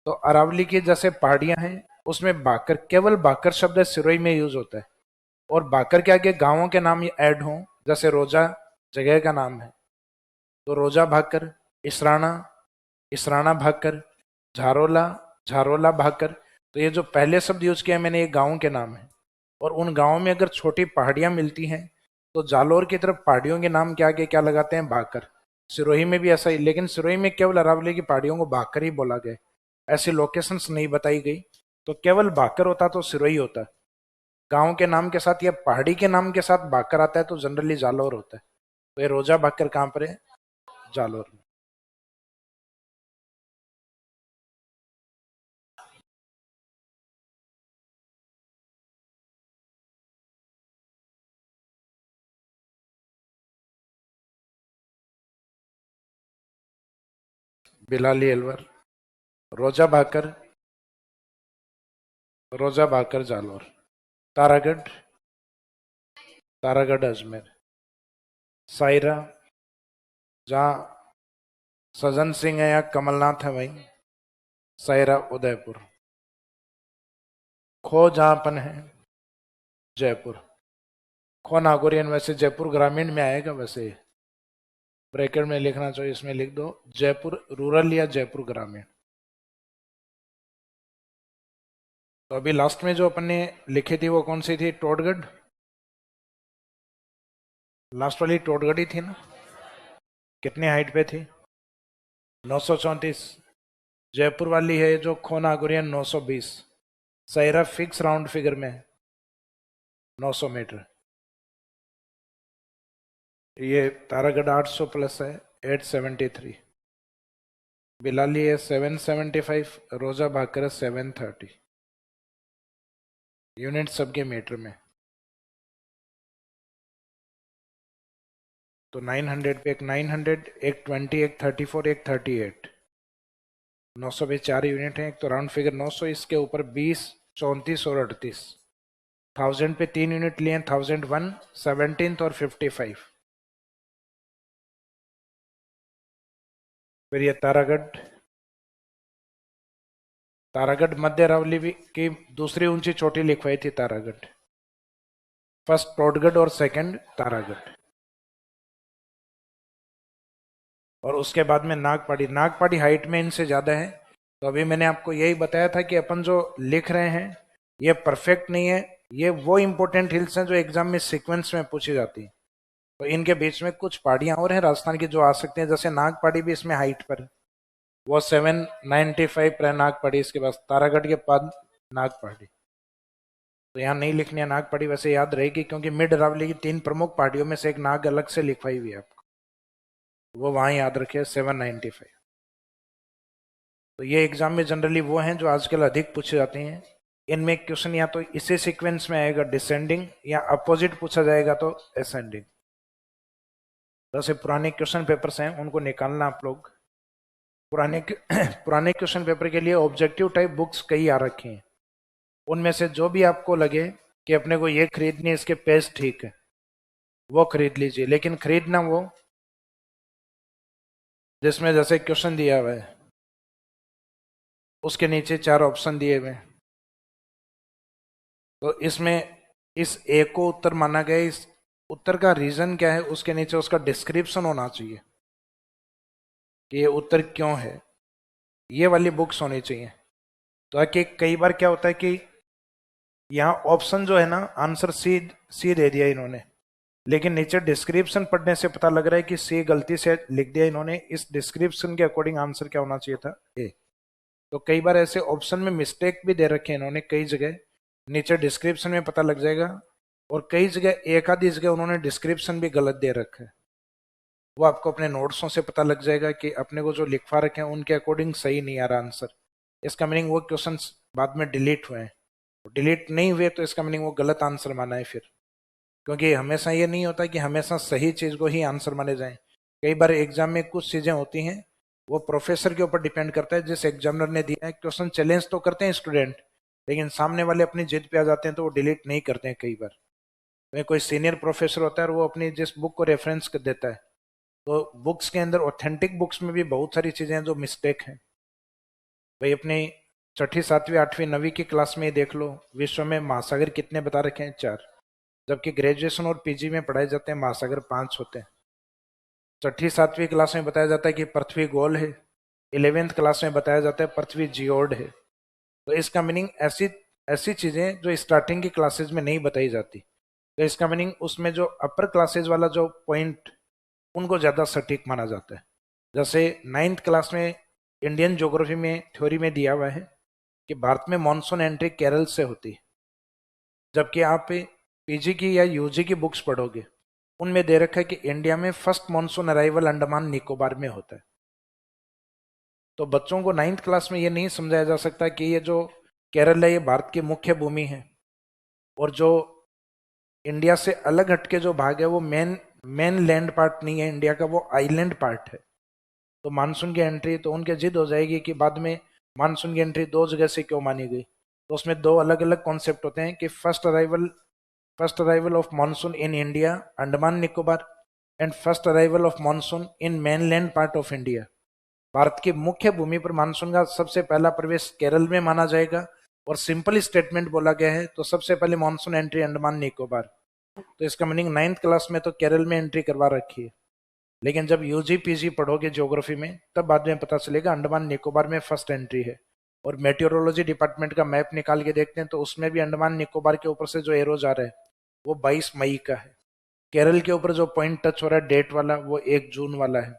A: तो अरावली की जैसे पहाड़ियां हैं उसमें भाकर, केवल भाकर शब्द सिरोही में यूज होता है। और भाकर के आगे गांवों के नाम ऐड हों, जैसे रोजा जगह का नाम है तो रोजा भाकर, इसराना इसराना भाकर, झारोला झारोला भाकर। तो ये जो पहले शब्द यूज किया मैंने, ये गाँव के नाम है। और उन गाँवों में अगर छोटी पहाड़ियां मिलती हैं तो जालोर की तरफ पहाड़ियों के नाम के आगे क्या लगाते हैं? भाकर। सिरोही में भी ऐसा ही, लेकिन सिरोही में केवल अरावली की पहाड़ियों को भाकर ही बोला गया, ऐसी लोकेशंस नहीं बताई गई। तो केवल भाकर होता तो सिरोही होता। गांव के नाम के साथ या पहाड़ी के नाम के साथ भाकर आता है तो जनरली जालौर होता है। तो ये रोजा भाकर कहाँ पर है? जालौर में। बिलाली अलवर, रोजा भाकर, रोजा भाकर जालौर। तारागढ़, तारागढ़ अजमेर। सायरा, जहाँ सजन सिंह है या कमलनाथ है वहीं, सायरा उदयपुर। खो जहाँ अपन है, जयपुर। खो नागौरियन वैसे जयपुर ग्रामीण में आएगा, वैसे ब्रैकेट में लिखना चाहिए, इसमें लिख दो जयपुर रूरल या जयपुर ग्रामीण। तो अभी लास्ट में जो अपन ने लिखी थी वो कौन सी थी? टोडगढ़। लास्ट वाली टोडगढ़ ही थी ना? कितनी हाइट पे थी? 934। जयपुर वाली है जो खो नागौरियन 920। सायरा फिक्स राउंड फिगर में 900 मीटर। ये तारागढ़ 800 प्लस है, 873। बिलाली है 775, रोजा भाकर है 730। यूनिट सबके मीटर में। तो 900 पे एक 900, एक 20, एक 34, एक 38। 900 पे 4 यूनिट है, एक तो राउंड फिगर 900, इसके ऊपर 20, 34 और 38। 1000 पे 3 यूनिट लिए, 1001, 17 और 55। फिर ये तारागढ़, तारागढ़ मध्य अरावली की दूसरी ऊंची चोटी लिखवाई थी तारागढ़। फर्स्ट टोडगढ़ और सेकंड तारागढ़। और उसके बाद में नागपाड़ी। नागपाड़ी हाइट में इनसे ज्यादा है। तो अभी मैंने आपको यही बताया था कि अपन जो लिख रहे हैं ये परफेक्ट नहीं है। ये वो इंपॉर्टेंट हिल्स हैं जो एग्जाम में सीक्वेंस में पूछी जाती है। तो इनके बीच में कुछ पहाड़ियां और हैं राजस्थान की जो आ सकती हैं, जैसे नागपाड़ी भी इसमें हाइट पर है। वो 795 पर है नागपाड़ी। इसके बाद तारागढ़ के बाद नागपाड़ी। तो यहाँ नहीं लिखनी है नागपाड़ी, वैसे याद रहेगी क्योंकि मिड अरावली की 3 प्रमुख पहाड़ियों में से एक नाग अलग से लिखवाई हुई है आपको, वो वहां याद रखिए 795। तो ये एग्जाम में जनरली वो हैं जो आजकल अधिक पूछे जाते हैं। इनमें क्वेश्चन या तो इसी सीक्वेंस में आएगा डिसेंडिंग, या अपोजिट पूछा जाएगा तो असेंडिंग। जैसे पुराने क्वेश्चन पेपर्स हैं उनको निकालना आप लोग। पुराने पुराने क्वेश्चन पेपर के लिए ऑब्जेक्टिव टाइप बुक्स कई आ रखी हैं। उनमें से जो भी आपको लगे कि अपने को ये खरीदनी है, इसके पेज ठीक है, वो खरीद लीजिए। लेकिन खरीदना वो जिसमें जैसे क्वेश्चन दिया हुआ है उसके नीचे 4 ऑप्शन दिए हुए हैं। तो इसमें इस ए को उत्तर माना गया, इस उत्तर का रीजन क्या है उसके नीचे उसका डिस्क्रिप्शन होना चाहिए कि ये उत्तर क्यों है। ये वाली बुक्स होनी चाहिए। तो ताकि कई बार क्या होता है कि यहाँ ऑप्शन जो है ना, आंसर सी सी दे दिया इन्होंने, लेकिन नीचे डिस्क्रिप्शन पढ़ने से पता लग रहा है कि सी गलती से लिख दिया इन्होंने। इस डिस्क्रिप्शन के अकॉर्डिंग आंसर क्या होना चाहिए था? ए। तो कई बार ऐसे ऑप्शन में मिस्टेक भी दे रखे हैं इन्होंने कई जगह, नीचे डिस्क्रिप्शन में पता लग जाएगा। और कई जगह एक आधी जगह उन्होंने डिस्क्रिप्शन भी गलत दे रखा है, वो आपको अपने नोट्सों से पता लग जाएगा कि अपने को जो लिखवा रखे हैं उनके अकॉर्डिंग सही नहीं आ रहा आंसर। इसका मीनिंग वो क्वेश्चन बाद में डिलीट हुए हैं। डिलीट नहीं हुए तो इसका मीनिंग वो गलत आंसर माना है फिर। क्योंकि हमेशा ये नहीं होता कि हमेशा सही चीज को ही आंसर माने जाए। कई बार एग्जाम में कुछ चीजें होती हैं वो प्रोफेसर के ऊपर डिपेंड करता है, जिस एग्जामिनर ने दिया है क्वेश्चन चैलेंज तो करते हैं स्टूडेंट, लेकिन सामने वाले अपनी जिद पे आ जाते हैं तो वो डिलीट नहीं करते हैं कई बार। तो कोई सीनियर प्रोफेसर होता है और वो अपनी जिस बुक को रेफरेंस कर देता है, तो बुक्स के अंदर ऑथेंटिक बुक्स में भी बहुत सारी चीजें हैं जो मिस्टेक हैं। भाई अपनी छठी सातवीं आठवीं नवीं की क्लास में ही देख लो, विश्व में महासागर कितने बता रखे हैं? 4। जबकि ग्रेजुएशन और पीजी में पढ़ाए जाते हैं महासागर 5 होते हैं। छठी सातवीं क्लास में बताया जाता है कि पृथ्वी गोल है, 11th क्लास में बताया जाता है पृथ्वी जियोड है। तो इसका मीनिंग ऐसी ऐसी चीजें जो स्टार्टिंग की क्लासेज में नहीं बताई जाती, तो इसका मीनिंग उसमें जो अपर क्लासेज वाला जो पॉइंट उनको ज्यादा सटीक माना जाता है। जैसे 9th क्लास में इंडियन ज्योग्राफी में थ्योरी में दिया हुआ है कि भारत में मॉनसून एंट्री केरल से होती है, जबकि आप पीजी की या यूजी की बुक्स पढ़ोगे उनमें दे रखा है कि इंडिया में first monsoon arrival Andaman Nicobar में होता है। तो बच्चों को 9th क्लास में ये नहीं समझाया जा सकता कि ये जो केरल है ये भारत की मुख्य भूमि है, और जो इंडिया से अलग हटके जो भाग है वो मेन लैंड पार्ट नहीं है इंडिया का, वो आइलैंड पार्ट है। तो मानसून की एंट्री तो उनके जिद हो जाएगी कि बाद में मानसून की एंट्री दो जगह से क्यों मानी गई। तो उसमें दो अलग अलग कॉन्सेप्ट होते हैं कि first arrival of monsoon in India Andaman Nicobar and first arrival of monsoon in mainland part of India. Bharat की मुख्य भूमि पर मानसून का सबसे पहला प्रवेश केरल में माना जाएगा, और सिंपल स्टेटमेंट बोला गया है तो सबसे पहले मानसून एंट्री अंडमान निकोबार। तो इसका मीनिंग 9th क्लास में तो केरल में एंट्री करवा रखी है, लेकिन जब यूजी पीजी पढ़ोगे ज्योग्राफी में तब बाद में पता चलेगा अंडमान निकोबार में फर्स्ट एंट्री है। और मेट्रोलॉजी डिपार्टमेंट का मैप निकाल के देखते हैं तो उसमें भी अंडमान निकोबार के ऊपर से जो एरो जा रहा है वो 22 मई का है। केरल के ऊपर जो पॉइंट टच हो रहा है डेट वाला वो 1 जून वाला है।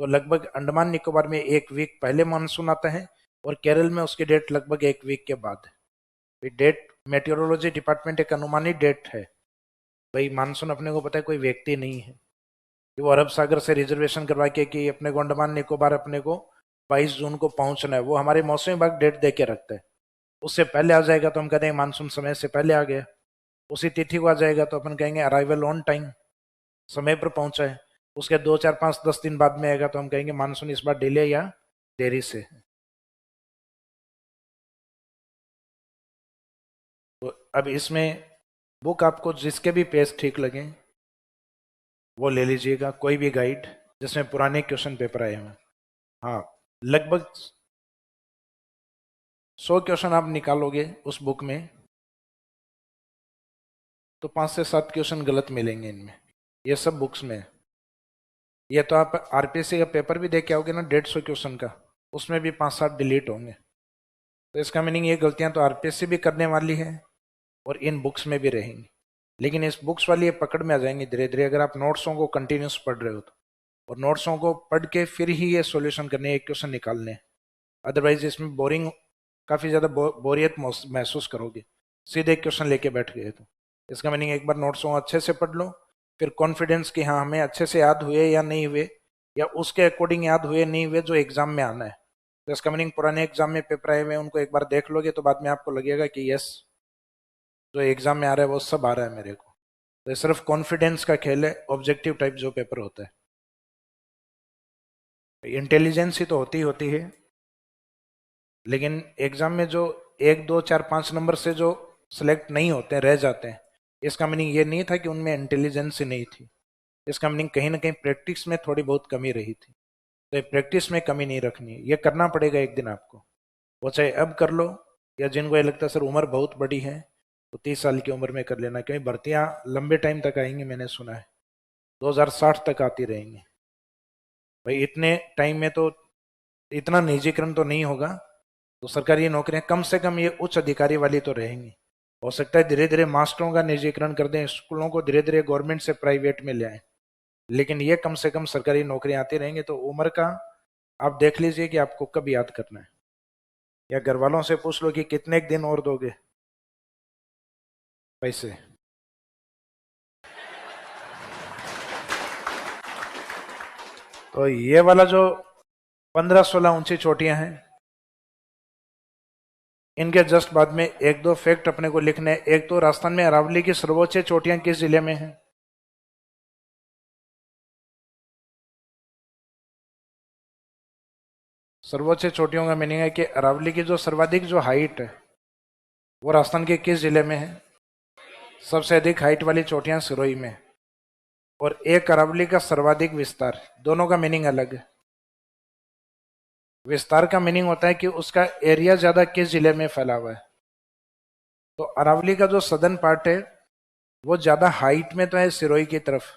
A: तो लगभग अंडमान निकोबार में 1 वीक पहले मानसून आता है और केरल में उसकी डेट लगभग 1 वीक के बाद है। डेट मेट्रोलॉजी डिपार्टमेंट एक अनुमानित डेट है। भाई मानसून अपने को पता है कोई व्यक्ति नहीं है कि वो अरब सागर से रिजर्वेशन करवा के कि अपने को अंडमान निकोबार अपने को 22 जून को पहुंचना है। वो हमारे मौसम विभाग डेट दे के रखता है, उससे पहले आ जाएगा तो हम कहते हैं मानसून समय से पहले आ गया, उसी तिथि को आ जाएगा तो अपन कहेंगे अराइवल ऑन टाइम, समय पर पहुंचा है। उसके 2 4 5 10 दिन बाद में आएगा तो हम कहेंगे मानसून इस बार डिले या देरी से है। तो अब इसमें बुक आपको जिसके भी पेज ठीक लगे वो ले लीजिएगा, कोई भी गाइड जिसमें पुराने क्वेश्चन पेपर आए हैं। हाँ, लगभग 100 क्वेश्चन आप निकालोगे उस बुक में तो 5 से 7 क्वेश्चन गलत मिलेंगे इनमें, ये सब बुक्स में है। ये तो आप आरपीएससी का पेपर भी देख के आओगे ना 150 क्वेश्चन का, उसमें भी 5 7 डिलीट होंगे। तो इसका मीनिंग ये गलतियां तो आरपीएससी भी करने वाली है और इन बुक्स में भी रहेंगी, लेकिन इस बुक्स वाली ये पकड़ में आ जाएंगी धीरे धीरे अगर आप नोट्सों को कंटिन्यूस पढ़ रहे हो तो। और नोट्सों को पढ़ के फिर ही ये सॉल्यूशन करने, एक क्वेश्चन निकालने, अदरवाइज इसमें बोरिंग काफ़ी ज़्यादा बोरियत महसूस करोगे सीधे एक क्वेश्चन लेके बैठ गए तो। इसका मीनिंग एक बार नोट्सों को अच्छे से पढ़ लो, फिर कॉन्फिडेंस कि हाँ हमें अच्छे से याद हुए या नहीं हुए, या उसके अकॉर्डिंग याद हुए नहीं हुए जो एग्जाम में आना है। तो इसका मीनिंग पुराने एग्जाम में पेपर आए हुए उनको एक बार देख लोगे तो बाद में आपको लगेगा कि यस जो एग्जाम में आ रहा है वो सब आ रहा है मेरे को। तो ये सिर्फ कॉन्फिडेंस का खेल है, ऑब्जेक्टिव टाइप जो पेपर होता है। इंटेलिजेंस ही तो होती है, लेकिन एग्जाम में जो 1 2 4 5 नंबर से जो सिलेक्ट नहीं होते हैं, रह जाते हैं, इसका मीनिंग ये नहीं था कि उनमें इंटेलिजेंस ही नहीं थी। इसका मीनिंग कहीं ना कहीं प्रैक्टिस में थोड़ी बहुत कमी रही थी। तो प्रैक्टिस में कमी नहीं रखनी है, ये करना पड़ेगा एक दिन आपको, वो चाहे अब कर लो या जिनको ये लगता है सर उम्र बहुत बड़ी है तो 30 साल की उम्र में कर लेना, क्योंकि भर्तियां लंबे टाइम तक आएंगी, मैंने सुना है 2060 तक आती रहेंगी। भाई इतने टाइम में तो इतना निजीकरण तो नहीं होगा, तो सरकारी नौकरियां कम से कम ये उच्च अधिकारी वाली तो रहेंगी। हो सकता है धीरे धीरे मास्टरों का निजीकरण कर दें, स्कूलों को धीरे धीरे गवर्नमेंट से प्राइवेट में ले आए, लेकिन ये कम से कम सरकारी नौकरियां आती रहेंगी। तो उम्र का आप देख लीजिए कि आपको कब याद करना है, या घर वालों से पूछ लो कि कितने दिन और दोगे पैसे। तो ये वाला जो 15 16 ऊंची चोटियां हैं, इनके जस्ट बाद में 1 2 फैक्ट अपने को लिखने। एक तो राजस्थान में अरावली की सर्वोच्च चोटियां किस जिले में है? सर्वोच्च चोटियों का मीनिंग है कि अरावली की जो सर्वाधिक जो हाइट है वो राजस्थान के किस जिले में है? सबसे अधिक हाइट वाली चोटियां सिरोही में। और एक अरावली का सर्वाधिक विस्तार, दोनों का मीनिंग अलग है। विस्तार का मीनिंग होता है कि उसका एरिया ज्यादा किस जिले में फैला हुआ है। तो अरावली का जो सदर्न पार्ट है वो ज्यादा हाइट में तो है सिरोही की तरफ,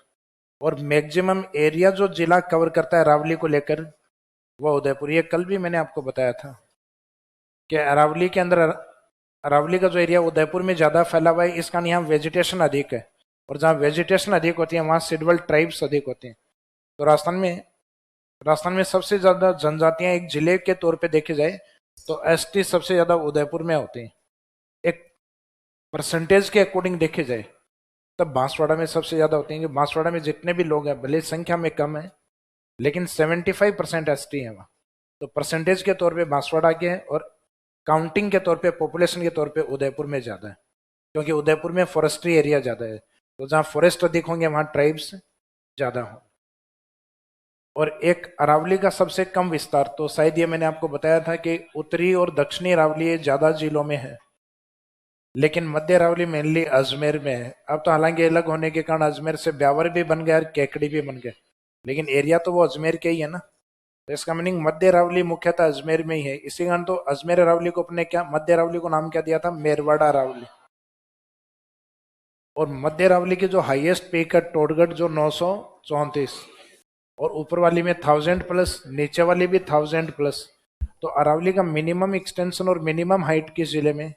A: और मैक्सिमम एरिया जो जिला कवर करता है अरावली को लेकर वो उदयपुर। ये कल भी मैंने आपको बताया था कि अरावली के अंदर, अरावली का जो एरिया उदयपुर में ज्यादा फैला हुआ है, इस कारण यहाँ वेजिटेशन अधिक है, और जहाँ वेजिटेशन अधिक होती है वहां शेड्यूल्ड ट्राइब्स अधिक होते हैं। तो राजस्थान में सबसे ज्यादा जनजातियां एक जिले के तौर पे देखे जाए तो एसटी सबसे ज्यादा उदयपुर में होते हैं। एक परसेंटेज के अकॉर्डिंग देखे जाए तब बांसवाड़ा में सबसे ज्यादा होते हैं, कि बांसवाड़ा में जितने भी लोग हैं भले संख्या में कम है लेकिन 75% एसटी है वहाँ। तो परसेंटेज के तौर पे बांसवाड़ा आगे है, और काउंटिंग के तौर पे, पॉपुलेशन के तौर पे उदयपुर में ज्यादा है, क्योंकि उदयपुर में फॉरेस्ट्री एरिया ज्यादा है। तो जहाँ फॉरेस्ट अधिक होंगे वहां ट्राइब्स ज्यादा हों। और एक अरावली का सबसे कम विस्तार, तो शायद ये मैंने आपको बताया था कि उत्तरी और दक्षिणी अरावली ज्यादा जिलों में है, लेकिन मध्य अरावली मेनली अजमेर में है। अब तो हालांकि अलग होने के कारण अजमेर से ब्यावर भी बन गया और केकड़ी भी बन गया, लेकिन एरिया तो वो अजमेर के ही है ना। तो इसका मीनिंग मध्य अरावली मुख्यतः अजमेर में ही है। इसी कारण तो अजमेर अरावली को अपने क्या, मध्य अरावली को नाम क्या दिया था? मेरवाड़ा अरावली। और मध्य अरावली की जो हाईएस्ट पीक है टोडगढ़, जो 934, और ऊपर वाली में 1000+, नीचे वाली भी 1000+। तो अरावली का मिनिमम एक्सटेंशन और मिनिमम हाइट किस जिले में?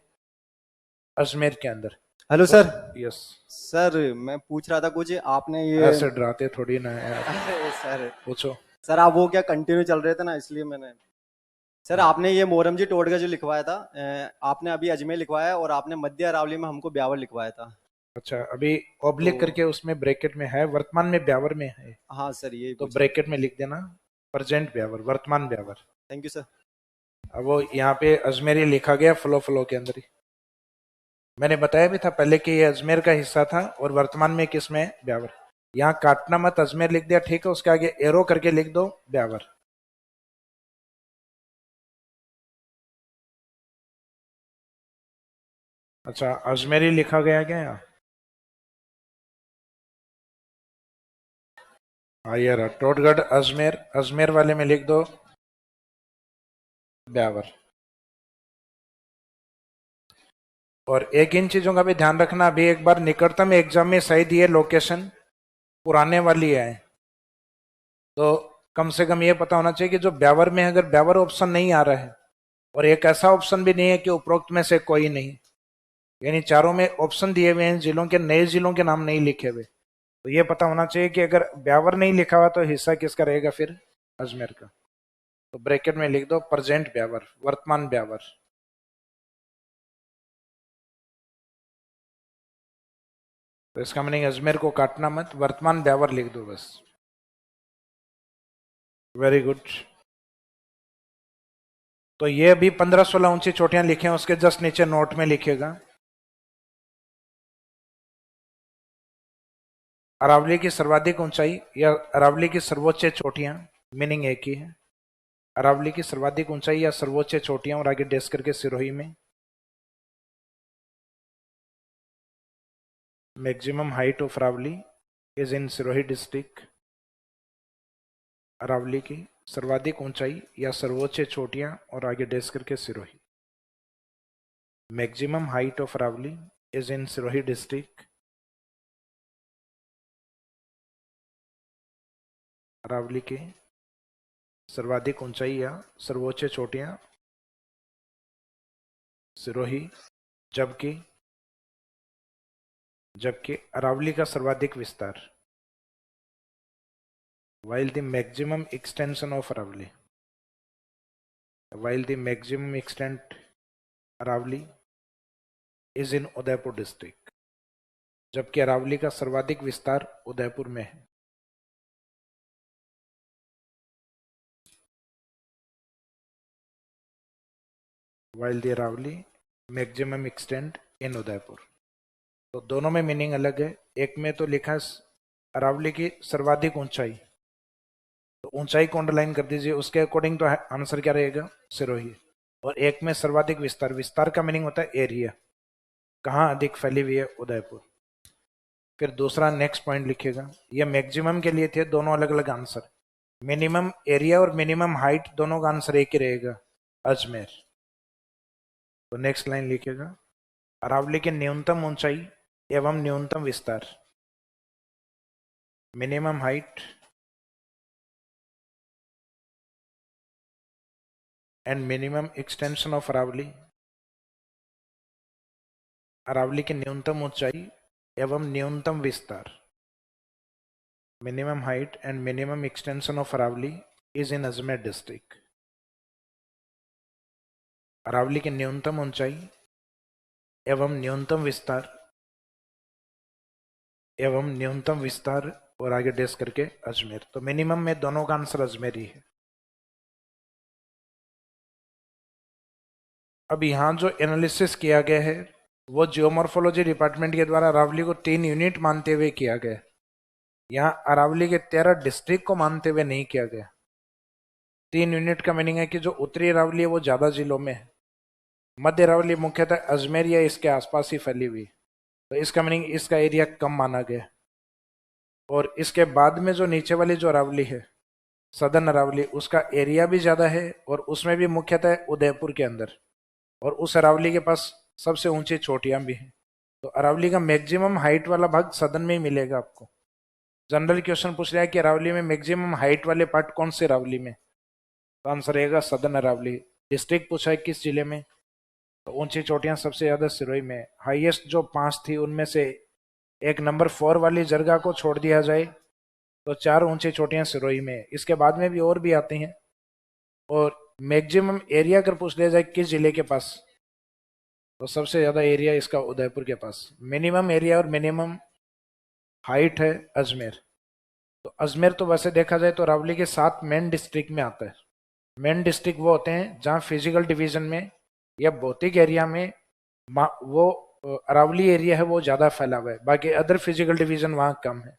A: अजमेर के अंदर।
B: हेलो
A: तो
B: सर।
A: यस।
B: सर मैं पूछ रहा था कुछ, आपने ये
A: ऐसे डराते थोड़ी ना है यार।
B: अरे सर,
A: पूछो।
B: सर आप वो क्या कंटिन्यू चल रहे थे ना, इसलिए मैंने। सर
A: हाँ।
B: आपने ये मोरम जी टोडगा जो लिखवाया था, आपने अभी अजमेर लिखवाया और आपने मध्य अरावली में हमको ब्यावर लिखवाया था।
A: अच्छा, अभी
B: तो
A: ऑब्लिक करके उसमें ब्रैकेट में है, वर्तमान में ब्यावर में है,
B: हाँ सर, यही
A: तो
B: पूछ रहा था।
A: ब्रैकेट में लिख देना प्रेजेंट ब्यावर, वर्तमान ब्यावर।
B: Thank you sir.
A: अब वो यहाँ पे अजमेरी लिखा गया फ्लो फ्लो के अंदर ही। मैंने बताया भी था पहले कि ये अजमेर का हिस्सा था और वर्तमान में किस में है? ब्यावर। यहाँ काटना मत, अजमेर लिख दिया ठीक है, उसके आगे एरो करके लिख दो ब्यावर। अच्छा, अजमेरी लिखा गया क्या यहाँ? हाँ ये रहा, टोटगढ़ अजमेर, अजमेर वाले में लिख दो ब्यावर। और एक इन चीजों का भी ध्यान रखना, अभी एक बार निकटतम एग्जाम में शायद ये लोकेशन पुराने वाली है, तो कम से कम ये पता होना चाहिए कि जो ब्यावर में है, अगर ब्यावर ऑप्शन नहीं आ रहा है, और एक ऐसा ऑप्शन भी नहीं है कि उपरोक्त में से कोई नहीं, यानी चारों में ऑप्शन दिए हुए हैं, जिलों के, नए जिलों के नाम नहीं लिखे हुए, तो ये पता होना चाहिए कि अगर ब्यावर नहीं लिखा हुआ तो हिस्सा किसका रहेगा फिर? अजमेर का। तो ब्रैकेट में लिख दो प्रेजेंट ब्यावर, वर्तमान ब्यावर। तो इसका मीनिंग अजमेर को काटना मत, वर्तमान ब्यावर लिख दो बस। Very good. तो ये अभी 15-16 ऊंची चोटियां लिखे हैं, उसके जस्ट नीचे नोट में लिखेगा अरावली की सर्वाधिक ऊंचाई या अरावली की सर्वोच्च चोटियां, मीनिंग एक ही है। अरावली की सर्वाधिक ऊंचाई या सर्वोच्च चोटियां, और आगे डेस्क करके सिरोही में। Maximum height of Aravalli is in Sirohi district. Aravalli की सर्वाधिक ऊंचाई या सर्वोच्च चोटियां, और आगे डेस्क करके Sirohi. Maximum height of Aravalli is in Sirohi district. Aravalli की सर्वाधिक ऊंचाई या सर्वोच्च चोटियां सिरोही, जबकि जबकि अरावली का सर्वाधिक विस्तार, while the maximum extension of Aravali, while the maximum extent Aravali is in Udaipur district, जबकि अरावली का सर्वाधिक विस्तार उदयपुर में है। while the Aravali maximum extent in Udaipur. तो दोनों में मीनिंग अलग है। एक में तो लिखा है अरावली की सर्वाधिक ऊंचाई, तो ऊंचाई को अंडरलाइन कर दीजिए, उसके अकॉर्डिंग तो आंसर क्या रहेगा, सिरोही। और एक में सर्वाधिक विस्तार, विस्तार का मीनिंग होता है एरिया, कहाँ अधिक फैली हुई है, उदयपुर। फिर दूसरा नेक्स्ट पॉइंट लिखिएगा, ये मैक्सिमम के लिए थे, दोनों अलग अलग आंसर। मिनिमम एरिया और मिनिमम हाइट दोनों का आंसर एक ही रहेगा, अजमेर। तो नेक्स्ट लाइन लिखिएगा, अरावली की न्यूनतम ऊंचाई एवं न्यूनतम विस्तार, minimum height and minimum extension of Aravalli, Aravalli की न्यूनतम ऊंचाई एवं न्यूनतम विस्तार, minimum height and minimum extension of Aravalli is in Ajmer district. Aravalli की न्यूनतम ऊंचाई एवं न्यूनतम विस्तार, एवं न्यूनतम विस्तार और आगे डेस करके अजमेर। तो मिनिमम में दोनों का आंसर अजमेर ही है। अब यहाँ जो एनालिसिस किया गया है वो जियोमॉर्फोलॉजी डिपार्टमेंट के द्वारा अरावली को 3 यूनिट मानते हुए किया गया। यहाँ अरावली के 13 डिस्ट्रिक्ट को मानते हुए नहीं किया गया। 3 यूनिट का मीनिंग है कि जो उत्तरी अरावली है वो ज्यादा जिलों में है, मध्य अरावली मुख्यतः अजमेर या इसके आसपास ही फैली हुई, तो इसका मीनिंग इसका एरिया कम माना गया। और इसके बाद में जो नीचे वाली जो अरावली है, सदर्न अरावली, उसका एरिया भी ज्यादा है और उसमें भी मुख्यतः उदयपुर के अंदर, और उस अरावली के पास सबसे ऊंची चोटियां भी हैं। तो अरावली का मैक्सिमम हाइट वाला भाग सदन में ही मिलेगा आपको। जनरल क्वेश्चन पूछ रहा है कि अरावली में मैक्सिमम हाइट वाले पार्ट कौन से अरावली में, तो आंसर रहेगा सदन अरावली। डिस्ट्रिक्ट पूछा है किस जिले में, तो ऊंची चोटियां सबसे ज्यादा सिरोही में। हाईएस्ट जो 5 थी उनमें से एक नंबर 4 वाली जरगा को छोड़ दिया जाए तो 4 ऊंची चोटियां सिरोही में। इसके बाद में भी और भी आती हैं। और मैक्सिमम एरिया अगर पूछ लिया जाए किस जिले के पास, तो सबसे ज्यादा एरिया इसका उदयपुर के पास। मिनिमम एरिया और मिनिमम हाइट है अजमेर। तो अजमेर तो वैसे देखा जाए तो अरावली के 7 मेन डिस्ट्रिक्ट में आता है। मेन डिस्ट्रिक्ट वो होते हैं जहाँ फिजिकल डिवीजन में या भौतिक एरिया में वो अरावली एरिया है वो ज्यादा फैला हुआ है, बाकी अदर फिजिकल डिवीजन वहाँ कम है।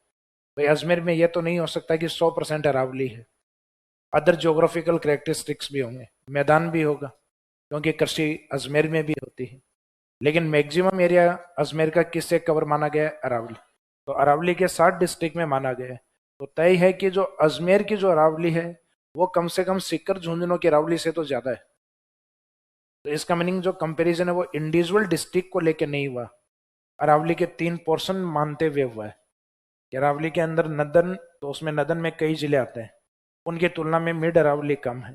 A: भाई अजमेर में ये तो नहीं हो सकता कि 100% अरावली है, अदर ज्योग्राफिकल करेक्टरिस्टिक्स भी होंगे, मैदान भी होगा क्योंकि कृषि अजमेर में भी होती है। लेकिन मैक्सिमम एरिया अजमेर का किससे कवर माना गया है, अरावली। तो अरावली के 7 डिस्ट्रिक्ट में माना गया है। तो तय है कि जो अजमेर की जो अरावली है वो कम से कम सीकर झुंझुनू की अरावली से तो ज्यादा है। तो इसका मीनिंग जो कंपैरिजन है वो इंडिविजुअल डिस्ट्रिक्ट को लेकर नहीं हुआ, अरावली के 3 पोर्शन मानते हुए हुआ है। कि अरावली के अंदर नदन, तो उसमें नदन में कई जिले आते हैं, उनकी तुलना में मिड अरावली कम है।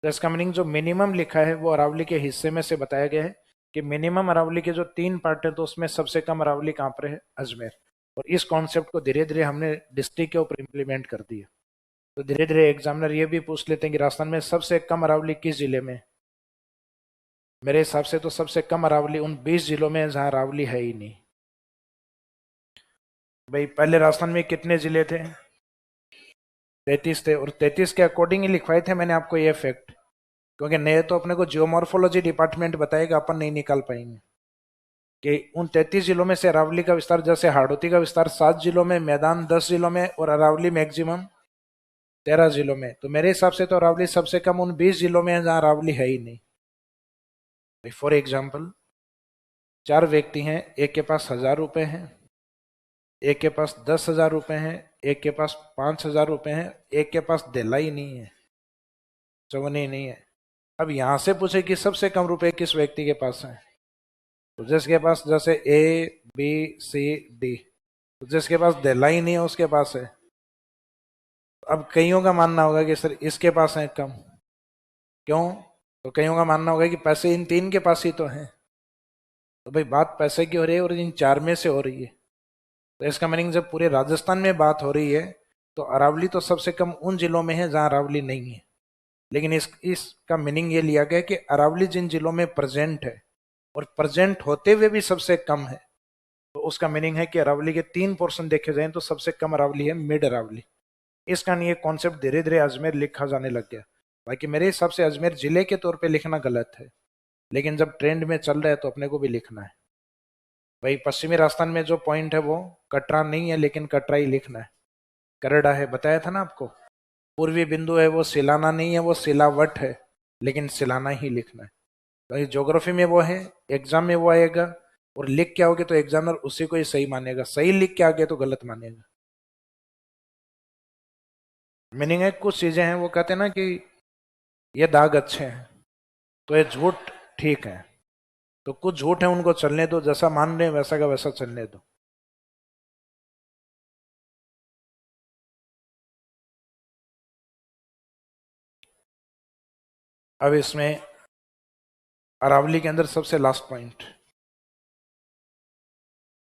A: तो इसका मीनिंग जो मिनिमम लिखा है वो अरावली के हिस्से में से बताया गया है कि मिनिमम अरावली के जो 3 पार्ट है तो उसमें सबसे कम अरावली कहाँ पर है, अजमेर। और इस कॉन्सेप्ट को धीरे धीरे हमने डिस्ट्रिक्ट के ऊपर इम्प्लीमेंट कर दिया। तो धीरे धीरे एग्जामिनर ये भी पूछ लेते हैं कि राजस्थान में सबसे कम अरावली किस जिले में। मेरे हिसाब से तो सबसे कम अरावली उन 20 जिलों में है जहां अरावली है ही नहीं। भाई पहले राजस्थान में कितने जिले थे, 33 थे, और 33 के अकॉर्डिंग ही लिखवाए थे मैंने आपको ये फैक्ट, क्योंकि नए तो अपने को जियोमॉर्फोलॉजी डिपार्टमेंट बताएगा, अपन नहीं निकाल पाएंगे कि उन 33 जिलों में से अरावली का विस्तार, जैसे हाड़ौती का विस्तार 7 जिलों में, मैदान 10 जिलों में और अरावली मैक्सिमम 13 जिलों में। तो मेरे हिसाब से तो अरावली सबसे कम उन 20 जिलों में है जहां अरावली है ही नहीं। फॉर एग्जाम्पल 4 व्यक्ति हैं, एक के पास 1000 रुपए हैं, एक के पास 10,000 रुपए हैं, एक के पास 5,000 रुपए हैं, एक के पास देला ही नहीं है, चौवन ही नहीं है। अब यहां से पूछे कि सबसे कम रुपए किस व्यक्ति के पास है, तो जिसके पास जैसे ABCD, तो जिसके पास देला ही नहीं है उसके पास है। अब कईयों का मानना होगा कि सर इसके पास है कम, क्यों, तो कईयों का मानना होगा कि पैसे इन 3 के पास ही तो हैं। तो भाई बात पैसे की हो रही है और इन 4 में से हो रही है। तो इसका मीनिंग जब पूरे राजस्थान में बात हो रही है तो अरावली तो सबसे कम उन जिलों में है जहां अरावली नहीं है। लेकिन इसका मीनिंग ये लिया गया कि अरावली जिन जिलों में प्रेजेंट है और प्रेजेंट होते हुए भी सबसे कम है, तो उसका मीनिंग है कि अरावली के 3 पोर्शन देखे जाएं तो सबसे कम अरावली है मिड अरावली। इसका नहीं, ये कॉन्सेप्ट धीरे धीरे अजमेर लिखा जाने लग गया। बाकी मेरे हिसाब से अजमेर जिले के तौर पे लिखना गलत है, लेकिन जब ट्रेंड में चल रहा है तो अपने को भी लिखना है। भाई पश्चिमी राजस्थान में जो पॉइंट है वो कटरा नहीं है, लेकिन कटरा ही लिखना है, करेड़ा है, बताया था ना आपको। पूर्वी बिंदु है वो सिलाना नहीं है, वो सिलावट है, लेकिन सिलाना ही लिखना है। तो ज्योग्राफी में वो है, एग्जाम में वो आएगा, और लिख के आओगे तो एग्जामिनर उसी को ही सही मानेगा, सही लिख के आगे तो गलत मानेगा। मीनिंग है कुछ चीजें हैं वो कहते हैं ना कि ये दाग अच्छे हैं, तो ये झूठ ठीक है, तो कुछ झूठ है उनको चलने दो, जैसा मान रहे हैं वैसा का वैसा चलने दो। अब इसमें अरावली के अंदर सबसे लास्ट पॉइंट,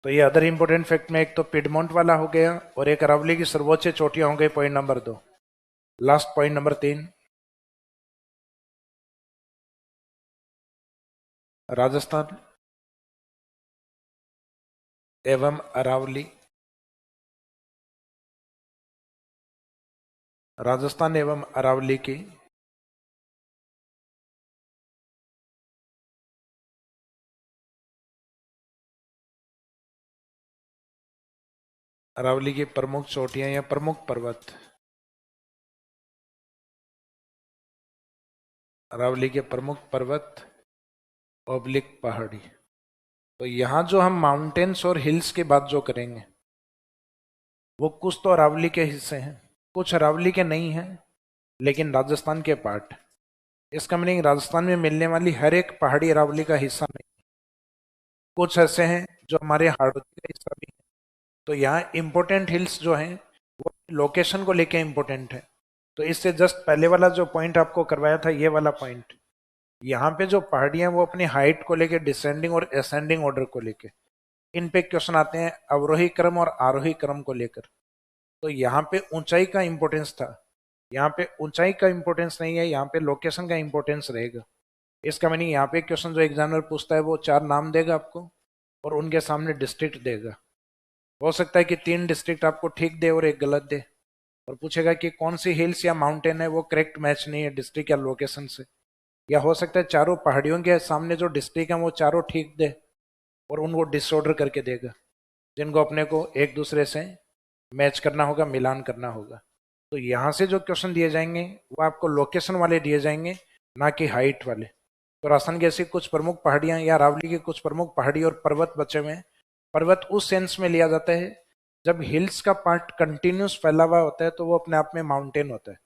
A: तो ये अदर इंपोर्टेंट फैक्ट में एक तो पिडमोंट वाला हो गया, और एक अरावली की सर्वोच्च चोटियां हो गई, point number 2। Last point number 3, Rajasthan एवं अरावली, राजस्थान एवं अरावली की अरावली की प्रमुख चोटियां या प्रमुख पर्वत, अरावली के प्रमुख पर्वत ऑब्लिक पहाड़ी। तो यहां जो हम माउंटेन्स और हिल्स की बात जो करेंगे वो कुछ तो अरावली के हिस्से हैं, कुछ अरावली के नहीं हैं, लेकिन राजस्थान के पार्ट। इसका मीनिंग राजस्थान में मिलने वाली हर एक पहाड़ी अरावली का हिस्सा नहीं, कुछ ऐसे हैं जो हमारे हाड़ोती का हिस्सा भी है। तो यहाँ इंपॉर्टेंट हिल्स जो हैं वो लोकेशन को लेके इंपॉर्टेंट है। तो इससे जस्ट पहले वाला जो पॉइंट आपको करवाया था, ये वाला पॉइंट, यहाँ पे जो पहाड़ियां वो अपनी हाइट को लेके डिसेंडिंग और असेंडिंग ऑर्डर को लेके, इन पे क्वेश्चन आते हैं अवरोही क्रम और आरोही क्रम को लेकर। तो यहाँ पे ऊंचाई का इंपॉर्टेंस था, यहाँ पे ऊंचाई का इंपॉर्टेंस नहीं है, यहाँ पे लोकेशन का इंपॉर्टेंस रहेगा। इसका मीनिंग यहाँ पे क्वेश्चन जो एग्जामिनर पूछता है वो 4 नाम देगा आपको, और उनके सामने डिस्ट्रिक्ट देगा। हो सकता है कि 3 डिस्ट्रिक्ट आपको ठीक दे और एक गलत दे, और पूछेगा कि कौन सी हिल्स या माउंटेन है वो करेक्ट मैच नहीं है डिस्ट्रिक्ट या लोकेशन से। या हो सकता है चारों पहाड़ियों के सामने जो डिस्ट्रिक्ट है वो चारों ठीक दे, और उनको डिसऑर्डर करके देगा, जिनको अपने को एक दूसरे से मैच करना होगा, मिलान करना होगा। तो यहाँ से जो क्वेश्चन दिए जाएंगे वो आपको लोकेशन वाले दिए जाएंगे, ना कि हाइट वाले। तो राजस्थान की ऐसी कुछ प्रमुख पहाड़ियां या अरावली की कुछ प्रमुख पहाड़ी और पर्वत बचे हुए हैं। पर्वत उस सेंस में लिया जाता है जब हिल्स का पार्ट कंटिन्यूस फैला हुआ होता है तो वो अपने आप में माउंटेन होता है।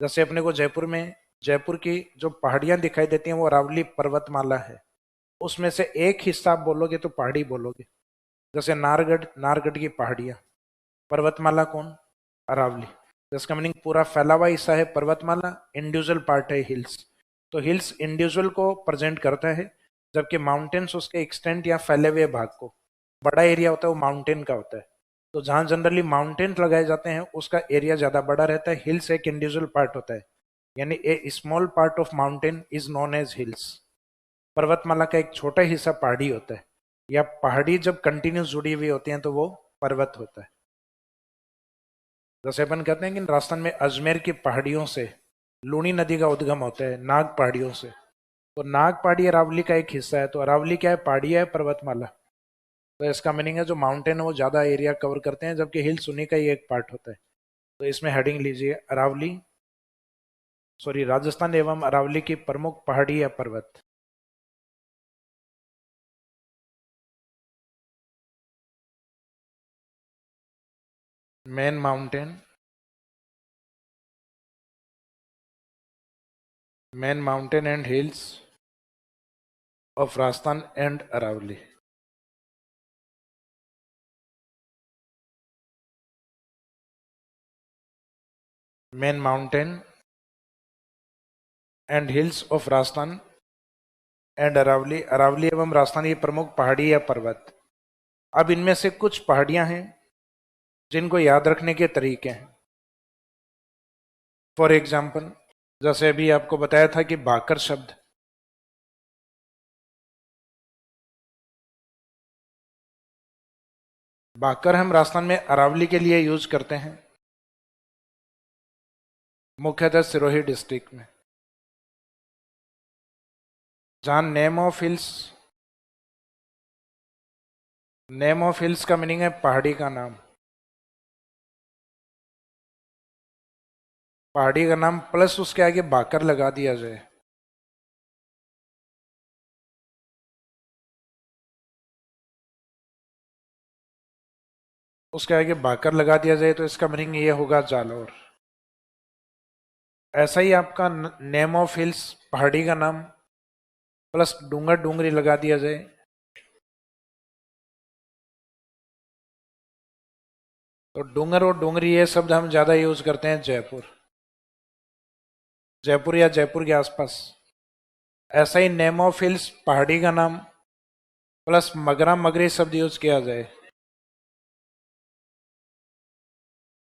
A: जैसे अपने को जयपुर में, जयपुर की जो पहाड़ियां दिखाई देती हैं वो अरावली पर्वतमाला है, उसमें से एक हिस्सा आप बोलोगे तो पहाड़ी बोलोगे। जैसे नारगढ़, नारगढ़ की पहाड़ियां, पर्वतमाला कौन? अरावली। जिसका मीनिंग पूरा फैला हुआ हिस्सा है पर्वतमाला, इंडिविजुअल पार्ट है हिल्स। तो हिल्स इंडिविजुअल को प्रेजेंट करता है, जबकि माउंटेन्स उसके एक्सटेंट या फैले हुए भाग को, बड़ा एरिया होता है वो माउंटेन का होता है। तो जहां जनरली माउंटेन लगाए जाते हैं उसका एरिया ज्यादा बड़ा रहता है, हिल्स एक इंडिविजुअल पार्ट होता है, यानी a small part of mountain is known as hills. पर्वतमाला का एक छोटा हिस्सा पहाड़ी होता है, या पहाड़ी जब कंटिन्यूस जुड़ी हुई होती हैं तो वो पर्वत होता है। जैसे अपन कहते हैं कि राजस्थान में अजमेर की पहाड़ियों से लूनी नदी का उद्गम होता है, नाग पहाड़ियों से। तो नाग पहाड़ी अरावली का एक हिस्सा है, तो अरावली क्या है? पहाड़ी है, पर्वतमाला। तो इसका मीनिंग है जो माउंटेन है वो ज्यादा एरिया कवर करते हैं, जबकि हिल्स उन्हीं का ही एक पार्ट होता है। तो इसमें हेडिंग लीजिए अरावली, सॉरी, राजस्थान एवं अरावली की प्रमुख पहाड़ी या पर्वत। Main mountain, main mountain and hills of Rajasthan and Aravalli. Main mountain and hills of Rajasthan and Aravalli, Aravalli एवं राजस्थान की प्रमुख पहाड़ी या पर्वत। अब इनमें से कुछ पहाड़ियां हैं जिनको याद रखने के तरीके हैं। फॉर एग्जाम्पल, जैसे अभी आपको बताया था कि बाकर शब्द, बाकर हम राजस्थान में अरावली के लिए यूज करते हैं, मुख्यतः सिरोही डिस्ट्रिक्ट में, जहां name of hills, name of hills का मीनिंग है पहाड़ी का नाम। पहाड़ी का नाम प्लस उसके आगे बाकर लगा दिया जाए, उसके आगे बाकर लगा दिया जाए तो इसका मीनिंग ये होगा जालौर। ऐसा ही आपका नेम ऑफ हिल्स, पहाड़ी का नाम प्लस डूंगर डूंगरी लगा दिया जाए, तो डूंगर और डूंगरी ये शब्द हम ज्यादा यूज करते हैं जयपुर, जयपुर या जयपुर के आसपास। ऐसा ही नेम ऑफ हिल्स, पहाड़ी का नाम प्लस मगरा मगरी शब्द यूज किया जाए,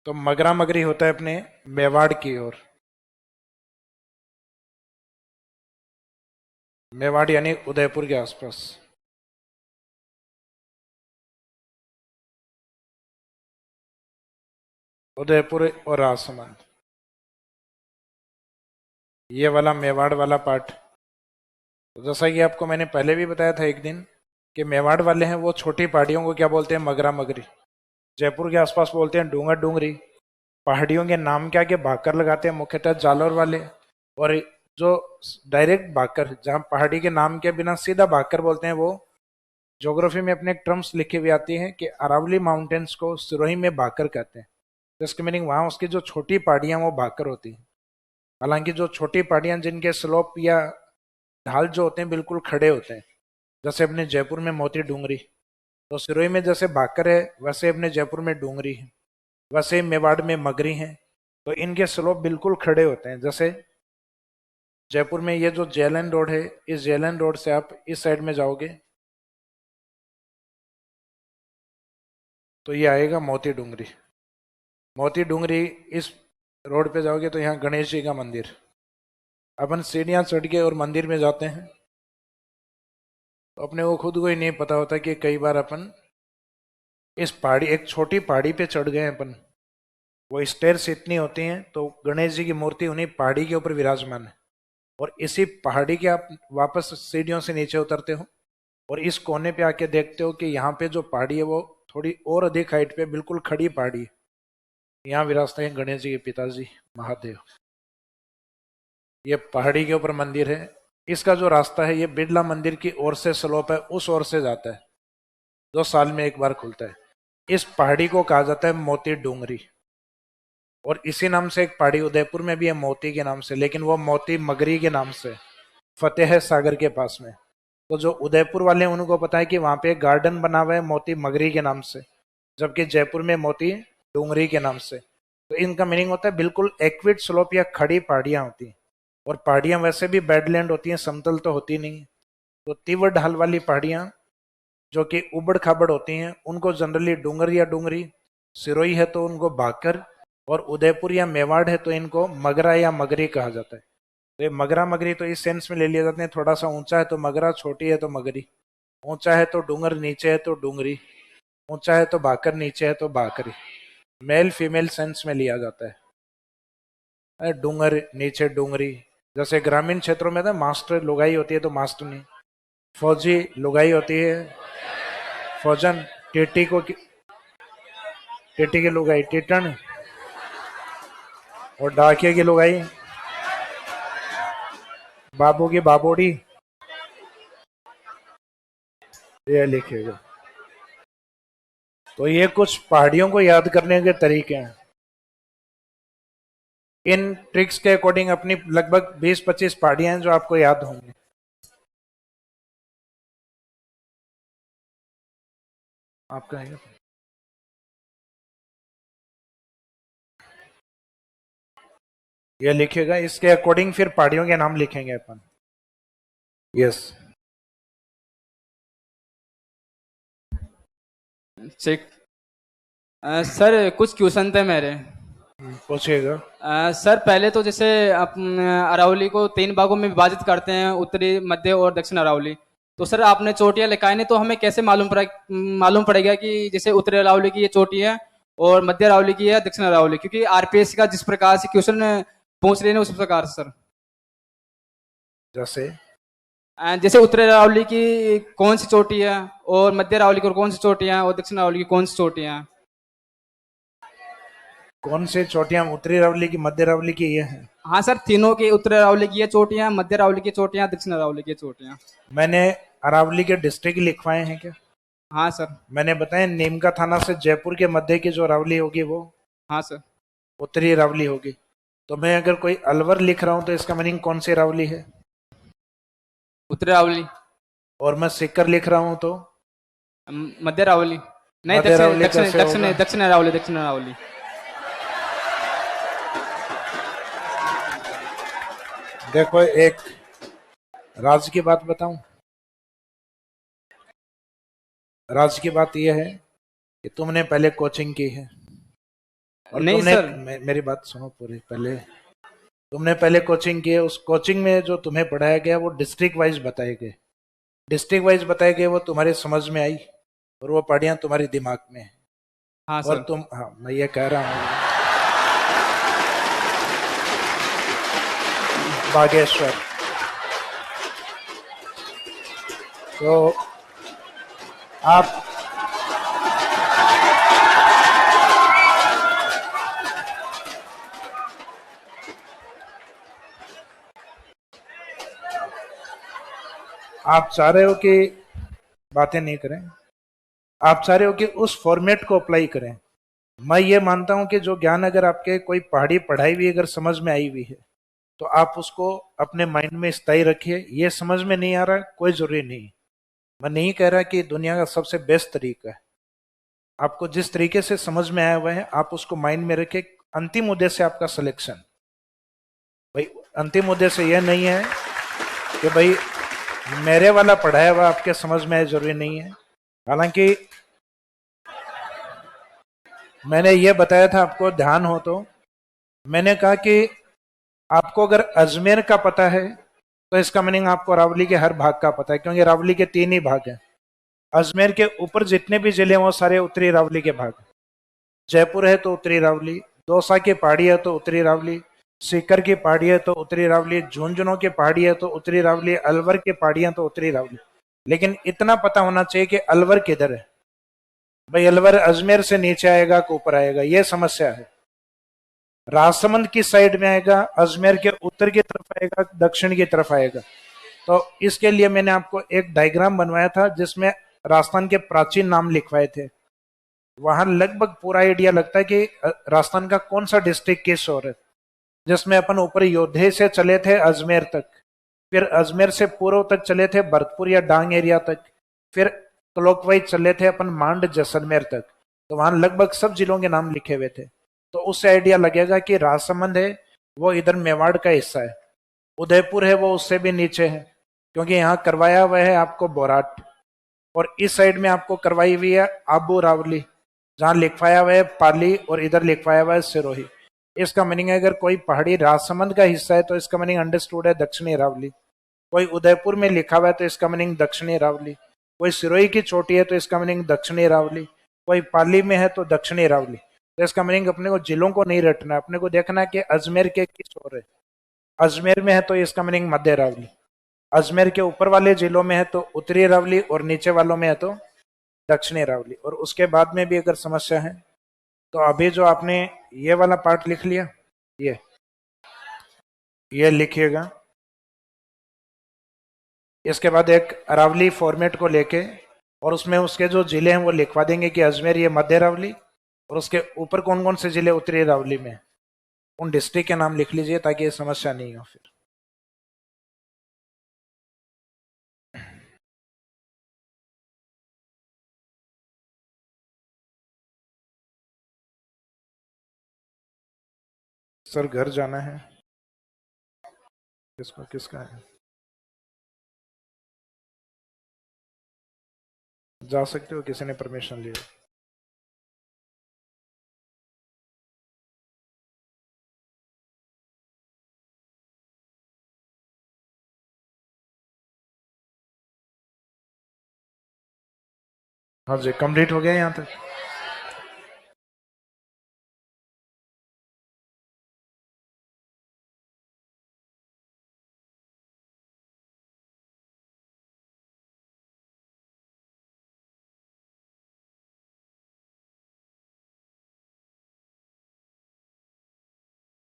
A: तो मगरा मगरी होता है अपने मेवाड़ की ओर, मेवाड़ यानी उदयपुर के आसपास। उदयपुर और राजसमंद, ये वाला मेवाड़ वाला पार्ट। तो जैसा कि आपको मैंने पहले भी बताया था एक दिन कि मेवाड़ वाले हैं वो छोटी पहाड़ियों को क्या बोलते हैं, मगरा मगरी। जयपुर के आसपास बोलते हैं डूंगर डूंगरी। पहाड़ियों के नाम क्या के भाकर लगाते हैं मुख्यतः जालौर वाले। और जो डायरेक्ट भाकर, जहाँ पहाड़ी के नाम के बिना सीधा भाकर बोलते हैं, वो ज्योग्राफी में अपने टर्म्स लिखी हुई आती है कि अरावली माउंटेन्स को सिरोही में भाकर कहते हैं। जिसकी मीनिंग वहाँ उसकी जो छोटी पहाड़ियाँ वो भाकर होती हैं। हालांकि जो छोटी पहाड़ियाँ जिनके स्लोप या ढाल जो होते हैं बिल्कुल खड़े होते हैं, जैसे अपने जयपुर में मोती डूंगरी, तो सिरोही में जैसे भाकर है वैसे अपने जयपुर में डूंगरी है, वैसे ही मेवाड़ में मगरी हैं। तो इनके स्लोप बिल्कुल खड़े होते हैं। जैसे जयपुर में ये जो जेएलएन रोड है, इस जेएलएन रोड से आप इस साइड में जाओगे तो ये आएगा मोती डूंगरी। मोती डूंगरी इस रोड पे जाओगे तो यहाँ गणेश जी का मंदिर। अपन सीढ़ियाँ चढ़ के और मंदिर में जाते हैं तो अपने को खुद को ही नहीं पता होता कि कई बार अपन इस पहाड़ी, एक छोटी पहाड़ी पे चढ़ गए अपन। वो स्टेयर्स इतनी होती हैं तो गणेश जी की मूर्ति उन्हीं पहाड़ी के ऊपर विराजमान है, और इसी पहाड़ी के आप वापस सीढ़ियों से नीचे उतरते हो और इस कोने पे आके देखते हो कि यहाँ पे जो पहाड़ी है वो थोड़ी और अधिक हाइट पे बिल्कुल खड़ी पहाड़ी है। यहाँ विराजते हैं गणेश जी के पिताजी महादेव। ये पहाड़ी के ऊपर मंदिर है। इसका जो रास्ता है ये बिरला मंदिर की ओर से स्लोप है, उस ओर से जाता है, जो साल में एक बार खुलता है। इस पहाड़ी को कहा जाता है मोती डूंगरी। और इसी नाम से एक पहाड़ी उदयपुर में भी है मोती के नाम से, लेकिन वो मोती मगरी के नाम से, फतेह सागर के पास में। तो जो उदयपुर वाले हैं उनको पता है कि वहां पे एक गार्डन बना हुआ है मोती मगरी के नाम से, जबकि जयपुर में मोती डूंगरी के नाम से। तो इनका मीनिंग होता है बिल्कुल एक्विड स्लोप या खड़ी पहाड़ियां होती हैं। और पहाड़ियां वैसे भी बेडलैंड होती हैं, समतल तो होती नहीं। तो तीव्र ढाल वाली पहाड़ियां जो कि उबड़ खाबड़ होती हैं उनको जनरली डूंगर या डूंगरी, सिरोही है तो उनको भाकर, और उदयपुर या मेवाड़ है तो इनको मगरा या मगरी कहा जाता है। तो ये मगरा मगरी तो इस सेंस में ले लिया जाते हैं, थोड़ा सा ऊंचा है तो मगरा, छोटी है तो मगरी, ऊंचा है तो डूंगर, नीचे है तो डूंगरी, ऊंचा है तो भाकर, नीचे है तो भाकरी। मेल फीमेल सेंस में लिया जाता है। डूंगर नीचे डूंगरी। जैसे ग्रामीण क्षेत्रों में ना मास्टर लुगाई होती है तो मास्टरनी, फौजी लुगाई होती है फौजन, टीटी को टीटी की लुगाई टीटन, और डाकिया की लुगाई बाबू की बाबोड़ी। ये लिखेगा। तो ये कुछ पहाड़ियों को याद करने के तरीके हैं। इन ट्रिक्स के अकॉर्डिंग अपनी लगभग 20-25 पहाड़ियां हैं जो आपको याद होंगी। आपका है ये लिखेगा, इसके अकॉर्डिंग फिर पहाड़ियों के नाम लिखेंगे अपन। Yes,
C: check. सर कुछ क्वेश्चन थे मेरे।
A: पूछिएगा।
C: सर पहले तो जैसे अरावली को 3 भागों में विभाजित करते हैं, उत्तरी, मध्य और दक्षिण अरावली। तो सर आपने चोटियां लिखाई नहीं, तो हमें कैसे मालूम पड़ेगा कि जैसे उत्तरी अरावली की ये चोटी है और मध्य अरावली की है, दक्षिण अरावली? क्योंकि आरपीएस का जिस प्रकार से क्वेश्चन पूछ रहे हैं उस प्रकार से सर। जैसे उत्तरी अरावली की कौन सी चोटी है और मध्य अरावली की कौन सी चोटी है और दक्षिण अरावली की कौन सी चोटी है?
A: कौन से चोटियां, उत्तरी अरावली की, मध्य अरावली की ये है?
C: हाँ सर, तीनों की, उत्तरी अरावली की ये चोटियां, मध्य अरावली की चोटियां, दक्षिण अरावली की चोटियां।
A: मैंने अरावली के डिस्ट्रिक्ट लिखवाए हैं क्या?
C: हाँ सर।
A: मैंने बताया नीमका थाना से जयपुर के मध्य की जो अरावली होगी वो
C: हाँ सर।
A: उत्तरी अरावली होगी। तो मैं अगर कोई अलवर लिख रहा हूं तो इसका मीनिंग कौन सी अरावली है?
C: उत्तरी अरावली।
A: और मैं सीकर लिख रहा हूं तो
C: मध्य अरावली। नहीं,
A: मध्य
C: दक्षिण
A: अरावली
C: दक्षिण
A: कैसे
C: दक्षिण
A: होगा?
C: दक्षिण अरावली, दक्षिण अरावली।
A: देखो, एक राज की बात बताऊं। राज की बात यह है कि तुमने पहले कोचिंग की है और
C: नहीं
A: तुमने
C: सर।
A: मेरी बात सुनो पूरी पहले। तुमने पहले कोचिंग की है, उस कोचिंग में जो तुम्हें पढ़ाया गया वो डिस्ट्रिक्ट वाइज बताए गए। डिस्ट्रिक्ट वाइज बताए गए, वो तुम्हारे समझ में आई और वो पढ़ियां तुम्हारे दिमाग में है।
C: हाँ
A: और
C: सर।
A: तुम, हाँ मैं ये कह रहा हूँ, बागेश्वर। तो आप आप चाह रहे हो कि बातें नहीं करें, आप चाह रहे हो कि उस फॉर्मेट को अप्लाई करें। मैं ये मानता हूं कि जो ज्ञान अगर आपके कोई पहाड़ी पढ़ाई हुई अगर समझ में आई हुई है तो आप उसको अपने माइंड में स्थायी रखिए। ये समझ में नहीं आ रहा, कोई जरूरी नहीं। मैं नहीं कह रहा कि दुनिया का सबसे बेस्ट तरीका है। आपको जिस तरीके से समझ में आया हुआ है आप उसको माइंड में रखें। अंतिम उद्देश्य आपका सिलेक्शन, भाई अंतिम उद्देश्य यह नहीं है कि भाई मेरे वाला पढ़ाया हुआ आपके समझ में आए, जरूरी नहीं है। हालांकि मैंने ये बताया था, आपको ध्यान हो तो, मैंने कहा कि आपको अगर अजमेर का पता है तो इसका मीनिंग आपको अरावली के हर भाग का पता है, क्योंकि अरावली के 3 ही भाग हैं। अजमेर के ऊपर जितने भी जिले हैं वो सारे उत्तरी अरावली के भाग हैं। जयपुर है तो उत्तरी अरावली, दौसा की पहाड़ी है तो उत्तरी अरावली, सीकर की पहाड़ी है तो उत्तरी अरावली, झुंझुनू की पहाड़ी है तो उत्तरी अरावली, अलवर की पहाड़ियां तो उत्तरी अरावली। लेकिन इतना पता होना चाहिए कि अलवर किधर है। भाई अलवर अजमेर से नीचे आएगा कि ऊपर आएगा, ये समस्या है। राजसमंद की साइड में आएगा, अजमेर के उत्तर की तरफ आएगा, दक्षिण की तरफ आएगा। तो इसके लिए मैंने आपको एक डायग्राम बनवाया था जिसमें राजस्थान के प्राचीन नाम लिखवाए थे। वहां लगभग पूरा आइडिया लगता है कि राजस्थान का कौन सा डिस्ट्रिक्ट किस ओर है। जिसमें अपन ऊपर योधे से चले थे अजमेर तक, फिर अजमेर से पूर्व तक चले थे भरतपुर या डांग एरिया तक, फिर क्लॉकवाइज चले थे अपन मांड जैसलमेर तक। तो वहां लगभग सब जिलों के नाम लिखे हुए थे। तो उससे आइडिया लगेगा कि राजसमंद है वो इधर मेवाड़ का हिस्सा है, उदयपुर है वो उससे भी नीचे है, क्योंकि यहाँ करवाया हुआ है आपको बोराट। और इस साइड में आपको करवाई हुई है आबू रावली, जहां लिखवाया हुआ है पाली, और इधर लिखवाया हुआ है सिरोही। इसका मीनिंग है अगर कोई पहाड़ी राजसमंद का हिस्सा है तो इसका मीनिंग अंडरस्टूड है दक्षिणी अरावली। कोई उदयपुर में लिखा हुआ है तो इसका मीनिंग दक्षिणी अरावली। कोई सिरोही की चोटी है तो इसका मीनिंग दक्षिणी अरावली। कोई पाली में है तो दक्षिणी अरावली। तो इसका मीनिंग अपने को जिलों को नहीं रटना है, अपने को देखना है कि अजमेर के किस ओर है। अजमेर में है तो इसका मीनिंग मध्य अरावली, अजमेर के ऊपर वाले जिलों में है तो उत्तरी अरावली, और नीचे वालों में है तो दक्षिणी अरावली। और उसके बाद में भी अगर समस्या है तो अभी जो आपने ये वाला पार्ट लिख लिया, ये लिखिएगा। इसके बाद एक अरावली फॉर्मेट को लेके और उसमें उसके जो जिले हैं वो लिखवा देंगे कि अजमेर ये मध्य अरावली, और उसके ऊपर कौन कौन से जिले उत्तरी अरावली में, उन डिस्ट्रिक्ट के नाम लिख लीजिए ताकि ये समस्या नहीं हो फिर। सर घर जाना है, किसको, किसका है? जा सकते हो, किसी ने परमिशन लिया? हाँ जी, कंप्लीट हो गया यहाँ तक।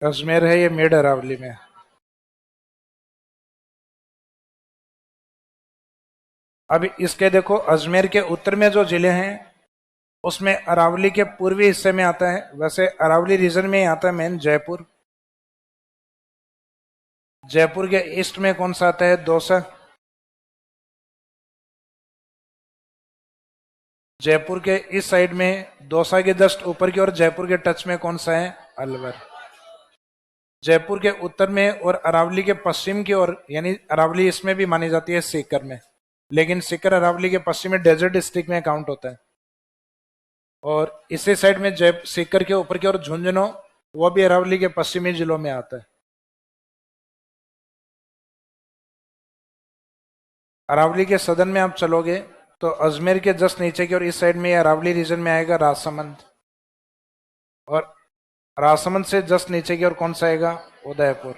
A: अजमेर है, ये मिड अरावली में है। अब इसके देखो, अजमेर के उत्तर में जो जिले हैं उसमें अरावली के पूर्वी हिस्से में आता है, वैसे अरावली रीजन में ही आता है मेन जयपुर। जयपुर के ईस्ट में कौन सा आता है? दौसा। जयपुर के इस साइड में दौसा के जस्ट ऊपर की ओर जयपुर के टच में कौन सा है? अलवर। जयपुर के उत्तर में और अरावली के पश्चिम की ओर, यानी अरावली इसमें भी मानी जाती है सीकर में, लेकिन सीकर अरावली के पश्चिम में डेजर्ट डिस्ट्रिक्ट में काउंट होता है। और इसी साइड में जय सीकर के ऊपर की ओर झुंझुनू, वो भी अरावली के पश्चिमी जिलों में आता है। अरावली के सदन में आप चलोगे तो अजमेर के जस्ट नीचे की ओर इस साइड में अरावली रीजन में आएगा राजसमंद, और राजसमंद से जस्ट नीचे की ओर कौन सा आएगा? उदयपुर।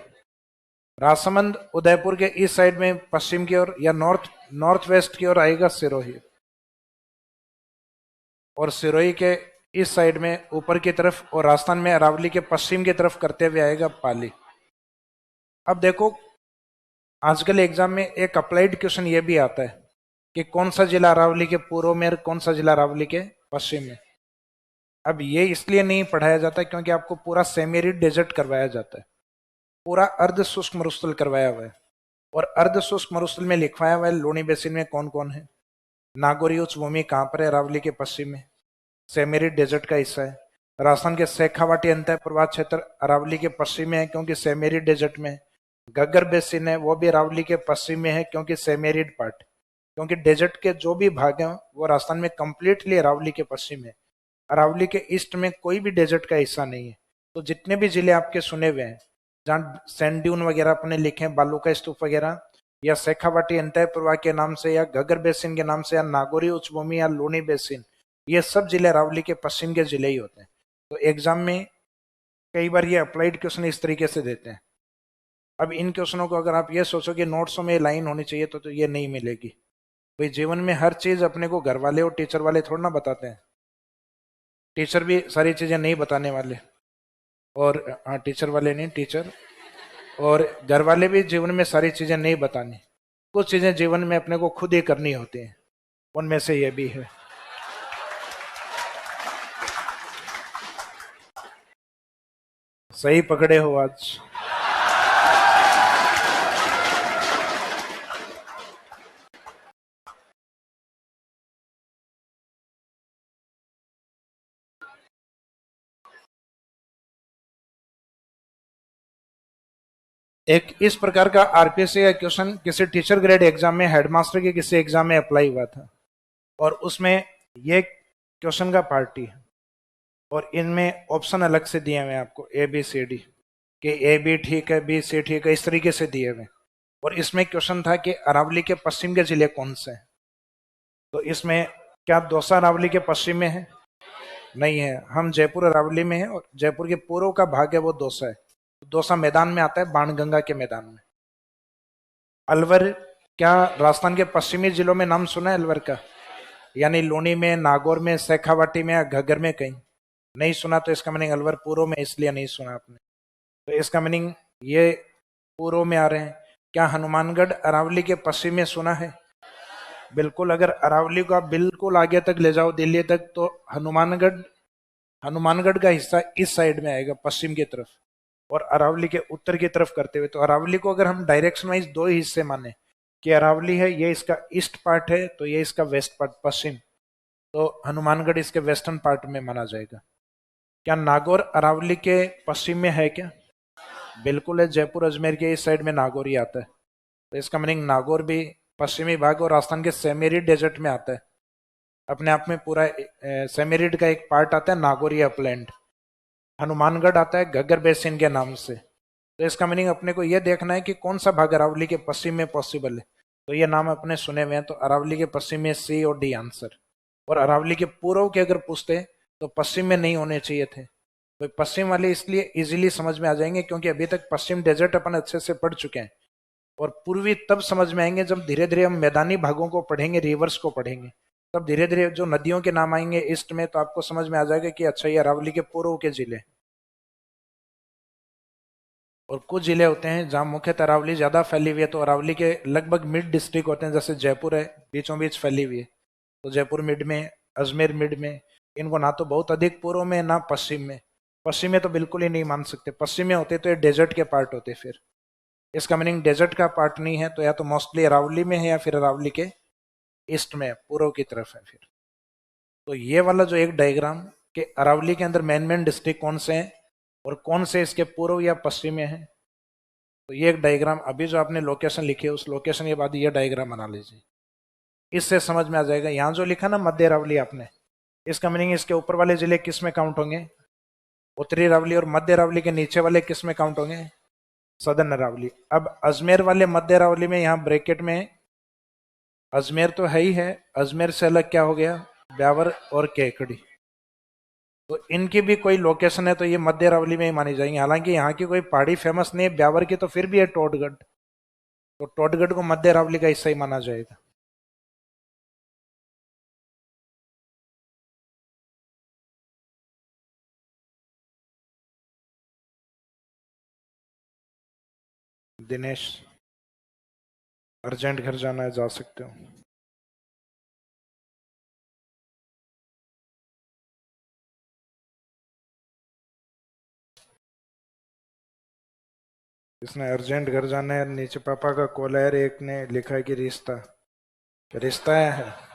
A: राजसमंद उदयपुर के इस साइड में पश्चिम की ओर या नॉर्थ वेस्ट की ओर आएगा सिरोही, और सिरोही के इस साइड में ऊपर की तरफ और राजस्थान में अरावली के पश्चिम की तरफ करते हुए आएगा पाली। अब देखो, आजकल एग्जाम में एक अप्लाइड क्वेश्चन ये भी आता है कि कौन सा जिला अरावली के पूर्व में और कौन सा जिला अरावली के पश्चिम में। अब ये इसलिए नहीं पढ़ाया जाता क्योंकि आपको पूरा सेमी एरिड डेजर्ट करवाया जाता है, पूरा अर्ध शुष्क मरुस्थल करवाया हुआ है, और अर्ध शुष्क मरुस्थल में लिखवाया हुआ है लूनी बेसिन में कौन कौन है। नागौरी उच्च भूमि कहाँ पर है? अरावली के पश्चिम में, सेमी एरिड डेजर्ट का हिस्सा है। राजस्थान के शेखावाटी अंतः प्रवाह क्षेत्र अरावली के पश्चिम में है क्योंकि सेमी एरिड डेजर्ट में है। घग्गर बेसिन है, वो भी अरावली के पश्चिम में है क्योंकि सेमी एरिड पार्ट, क्योंकि डेजर्ट के जो भी भाग हैं वो राजस्थान में कंप्लीटली अरावली के पश्चिम है। अरावली के ईस्ट में कोई भी डेजर्ट का हिस्सा नहीं है। तो जितने भी जिले आपके सुने हुए हैं जहाँ सैंड ड्यून वगैरह अपने लिखे हैं, बालू का स्तूप वगैरह, या शेखावाटी अंतः प्रवाह के नाम से, या घग्गर बेसिन के नाम से, या नागौरी उच्च भूमि, या लूनी बेसिन, ये सब जिले अरावली के पश्चिम के जिले ही होते हैं। तो एग्जाम में कई बार ये अप्लाइड क्वेश्चन इस तरीके से देते हैं। अब इन क्वेश्चनों को अगर आप ये सोचो कि नोट्सों में लाइन होनी चाहिए तो ये नहीं मिलेगी। भाई जीवन में हर चीज अपने को घर वाले और टीचर वाले थोड़ा ना बताते हैं, टीचर भी सारी चीजें नहीं बताने वाले, और हाँ टीचर वाले नहीं, टीचर और घर वाले भी जीवन में सारी चीजें नहीं बतानी। कुछ चीजें जीवन में अपने को खुद ही करनी होती हैं, उनमें से ये भी है। सही पकड़े हो आज। एक इस प्रकार का आरपीएससी का क्वेश्चन किसी टीचर ग्रेड एग्जाम में, हेडमास्टर के किसी एग्जाम में अप्लाई हुआ था, और उसमें ये क्वेश्चन का पार्टी है, और इनमें ऑप्शन अलग से दिए हुए हैं आपको ए बी सी डी, कि ए बी ठीक है, बी सी ठीक है, इस तरीके से दिए हुए। और इसमें क्वेश्चन था कि अरावली के पश्चिम के जिले कौन से हैं। तो इसमें क्या दौसा अरावली के पश्चिम में है? नहीं है, हम जयपुर अरावली में है, और जयपुर के पूर्व का भाग है वो दौसा है। दौसा मैदान में आता है, बाणगंगा के मैदान में। अलवर, क्या राजस्थान के पश्चिमी जिलों में नाम सुना है अलवर का? यानी लूनी में, नागौर में, शेखावाटी में, या घग्गर में कहीं नहीं सुना, तो इसका मीनिंग अलवर पूर्व में इसलिए नहीं सुना आपने। तो इसका मीनिंग ये पूर्व में आ रहे हैं। क्या हनुमानगढ़ अरावली के पश्चिम में सुना है? बिल्कुल, अगर अरावली को आप बिल्कुल आगे तक ले जाओ दिल्ली तक, तो हनुमानगढ़ का हिस्सा इस साइड में आएगा पश्चिम की तरफ, और अरावली के उत्तर की तरफ करते हुए। तो अरावली को अगर हम डायरेक्शन वाइज दो ही हिस्से माने कि अरावली है ये इसका ईस्ट पार्ट है, तो ये इसका वेस्ट पार्ट पश्चिम, तो हनुमानगढ़ इसके वेस्टर्न पार्ट में माना जाएगा। क्या नागौर अरावली के पश्चिम में है क्या? बिल्कुल है, जयपुर अजमेर के इस साइड में नागौर ही आता है। तो इसका मीनिंग नागौर भी पश्चिमी भाग और राजस्थान के सेमेरिड डेजर्ट में आता है। अपने आप में पूरा सेमेरिड का एक पार्ट आता है नागौरी अपलैंड। हनुमानगढ़ आता है घग्गर बेसिन के नाम से। तो इसका मीनिंग अपने को यह देखना है कि कौन सा भाग अरावली के पश्चिम में पॉसिबल है। तो ये नाम अपने सुने हुए हैं, तो अरावली के पश्चिम में सी और डी आंसर। और अरावली के पूर्व के अगर पूछते तो पश्चिम में नहीं होने चाहिए थे। तो पश्चिम वाले इसलिए इजीली समझ में आ जाएंगे क्योंकि अभी तक पश्चिम डेजर्ट अपन अच्छे से पढ़ चुके हैं, और पूर्वी तब समझ में आएंगे जब धीरे धीरे हम मैदानी भागों को पढ़ेंगे, रिवर्स को पढ़ेंगे, तब धीरे धीरे जो नदियों के नाम आएंगे ईस्ट में, तो आपको समझ में आ जाएगा कि अच्छा ये अरावली के पूर्व के जिले। और कुछ जिले होते हैं जहाँ मुख्यतः अरावली ज्यादा फैली हुई है, तो अरावली के लगभग मिड डिस्ट्रिक्ट होते हैं, जैसे जयपुर है बीचों बीच फैली हुई है, तो जयपुर मिड में, अजमेर मिड में। इनको ना तो बहुत अधिक पूर्व में ना पश्चिम में। पश्चिम में तो बिल्कुल ही नहीं मान सकते, पश्चिम में होते तो ये डेजर्ट के पार्ट होते। फिर इसका मीनिंग डेजर्ट का पार्ट नहीं है, तो या तो मोस्टली अरावली में है या फिर अरावली के ईस्ट में पूर्व की तरफ है। फिर तो ये वाला जो एक डायग्राम कि अरावली के अंदर मेन मेन डिस्ट्रिक्ट कौन से हैं और कौन से इसके पूर्व या पश्चिम में है, तो ये एक डायग्राम अभी जो आपने लोकेशन लिखी है उस लोकेशन के बाद ये डायग्राम बना लीजिए। इससे समझ में आ जाएगा। यहाँ जो लिखा ना मध्य अरावली आपने, इसका मीनिंग इसके ऊपर वाले जिले किस में काउंट होंगे, उत्तरी अरावली, और मध्य अरावली के नीचे वाले किस में काउंट होंगे, सदर्न अरावली। अब अजमेर वाले मध्य अरावली में यहाँ ब्रैकेट में अजमेर तो है ही है, अजमेर से अलग क्या हो गया, ब्यावर और केकड़ी। तो इनकी भी कोई लोकेशन है तो ये मध्य अरावली में ही मानी जाएंगी। हालांकि यहाँ की कोई पहाड़ी फेमस नहीं है ब्यावर की, तो फिर भी है टोटगढ़, तो टोटगढ़ को मध्य अरावली का हिस्सा ही माना जाएगा। दिनेश, अर्जेंट घर जाना है, जा सकते हो। इसने अर्जेंट घर जाना है, नीचे पापा का कॉल है, एक ने लिखा है कि रिश्ता, रिश्ता है।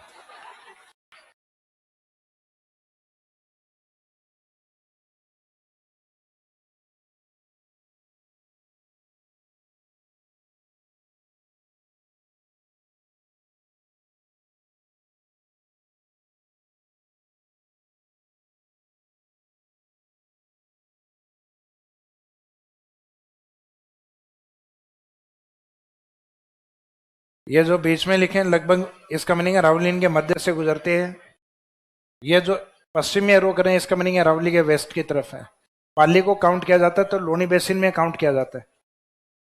A: ये जो बीच में लिखे हैं लगभग इसका मीनिंग है अरावली इनके मध्य से गुजरते हैं। ये जो पश्चिम में एरो करें इसका मीनिंग है अरावली के वेस्ट की तरफ है। पाली को काउंट किया जाता है तो लोनी बेसिन में काउंट किया जाता है,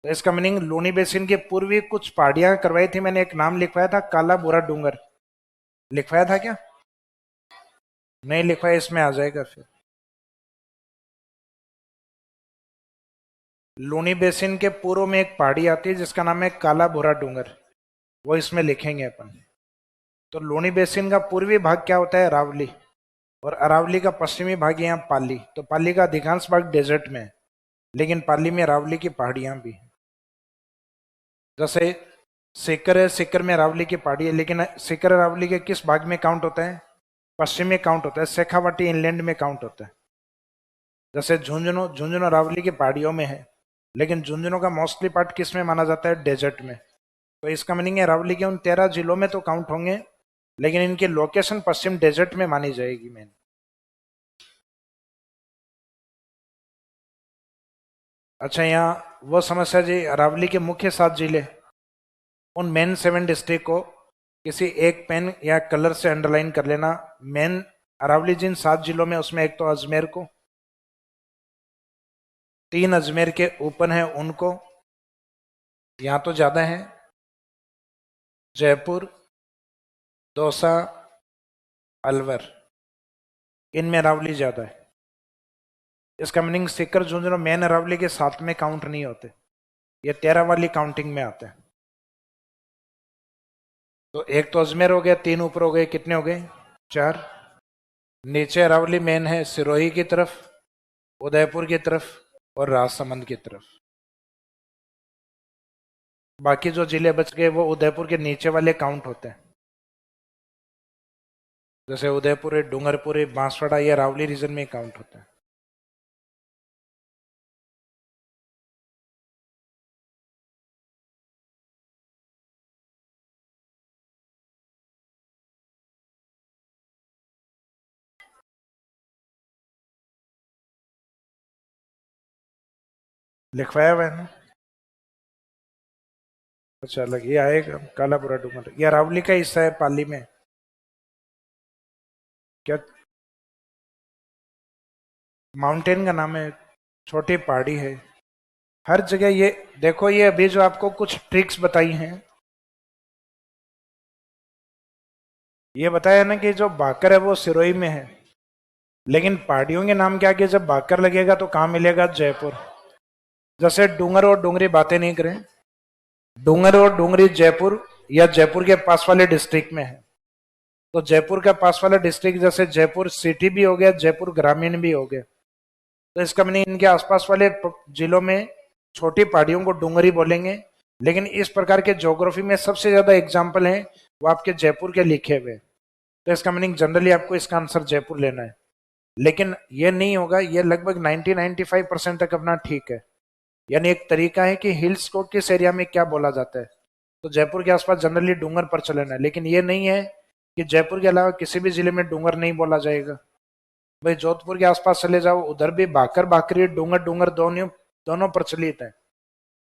A: तो इसका मीनिंग लोनी बेसिन के पूर्वी कुछ पहाड़ियां करवाई थी मैंने, एक नाम लिखवाया था काला बुरा डूंगर, लिखवाया था क्या, नहीं लिखवाया, इसमें आ जाएगा। फिर लोनी बेसिन के पूर्व में एक पहाड़ी आती है जिसका नाम है काला बुरा डूंगर, वो इसमें लिखेंगे अपन। तो लोनी बेसिन का पूर्वी भाग क्या होता है, अरावली, और अरावली का पश्चिमी भाग यहाँ पाली। तो पाली का अधिकांश भाग डेजर्ट में है, लेकिन पाली में अरावली की पहाड़ियां भी हैं। जैसे सीकर है, सीकर में अरावली की पहाड़ी है, लेकिन सीकर अरावली के किस भाग में काउंट होता है, पश्चिम में काउंट होता है, शेखावाटी इनलैंड में काउंट होता है। जैसे झुंझुनू, झुंझुनू अरावली की पहाड़ियों में है, लेकिन झुंझुनू का मोस्टली पार्ट किस में माना जाता है, डेजर्ट में। तो इसका मीनिंग है अरावली के उन 13 जिलों में तो काउंट होंगे, लेकिन इनकी लोकेशन पश्चिम डेजर्ट में मानी जाएगी मेन। अच्छा, यहाँ वो समस्या जी, अरावली के मुख्य 7 जिले, उन मेन 7 डिस्ट्रिक्ट को किसी एक पेन या कलर से अंडरलाइन कर लेना। मेन अरावली जिन 7 जिलों में, उसमें एक तो अजमेर को, 3 अजमेर के ऊपर है उनको, यहाँ तो ज्यादा है, जयपुर, दौसा, अलवर, इनमें अरावली ज्यादा है। इसका मीनिंग सीकर झुंझुनू मेन अरावली के साथ में काउंट नहीं होते, ये 13 वाली काउंटिंग में आते हैं। तो एक तो अजमेर हो गया, 3 ऊपर हो गए, कितने हो गए, 4। नीचे अरावली मेन है सिरोही की तरफ, उदयपुर की तरफ और राजसमंद की तरफ। बाकी जो जिले बच गए वो उदयपुर के नीचे वाले काउंट होते हैं, जैसे उदयपुर, डूंगरपुर, बांसवाड़ा, ये अरावली रीजन में काउंट होता है। लिखवाया हुआ है ना, अच्छा अलग ये आएगा काला बुरा डूंगर, ये अरावली का हिस्सा है पाली में क्या, माउंटेन का नाम है, छोटी पहाड़ी है हर जगह। ये देखो, ये अभी जो आपको कुछ ट्रिक्स बताई हैं, ये बताया ना कि जो बाकर है वो सिरोही में है, लेकिन पहाड़ियों के नाम क्या कि जब बाकर लगेगा तो कहाँ मिलेगा, जयपुर। जैसे डूंगर और डूंगरी बातें नहीं करें, डूंगर और डूंगरी जयपुर या जयपुर के पास वाले डिस्ट्रिक्ट में है। तो जयपुर के पास वाला डिस्ट्रिक्ट जैसे जयपुर सिटी भी हो गया, जयपुर ग्रामीण भी हो गया। तो इसका मीनिंग इनके आसपास वाले जिलों में छोटी पहाड़ियों को डूंगरी बोलेंगे। लेकिन इस प्रकार के ज्योग्राफी में सबसे ज्यादा एग्जाम्पल हैं वो आपके जयपुर के लिखे हुए। तो इसका मीनिंग जनरली आपको इसका आंसर जयपुर लेना है। लेकिन ये नहीं होगा, ये लगभग 90-95% तक अपना ठीक है। यानी एक तरीका है कि हिल्स को किस एरिया में क्या बोला जाता है। तो जयपुर के आसपास जनरली डूंगर प्रचलन है, लेकिन ये नहीं है कि जयपुर के अलावा किसी भी जिले में डूंगर नहीं बोला जाएगा। भाई जोधपुर के आसपास चले जाओ, उधर भी भाकर भाकरी डूंगर डूंगर दोनों प्रचलित है।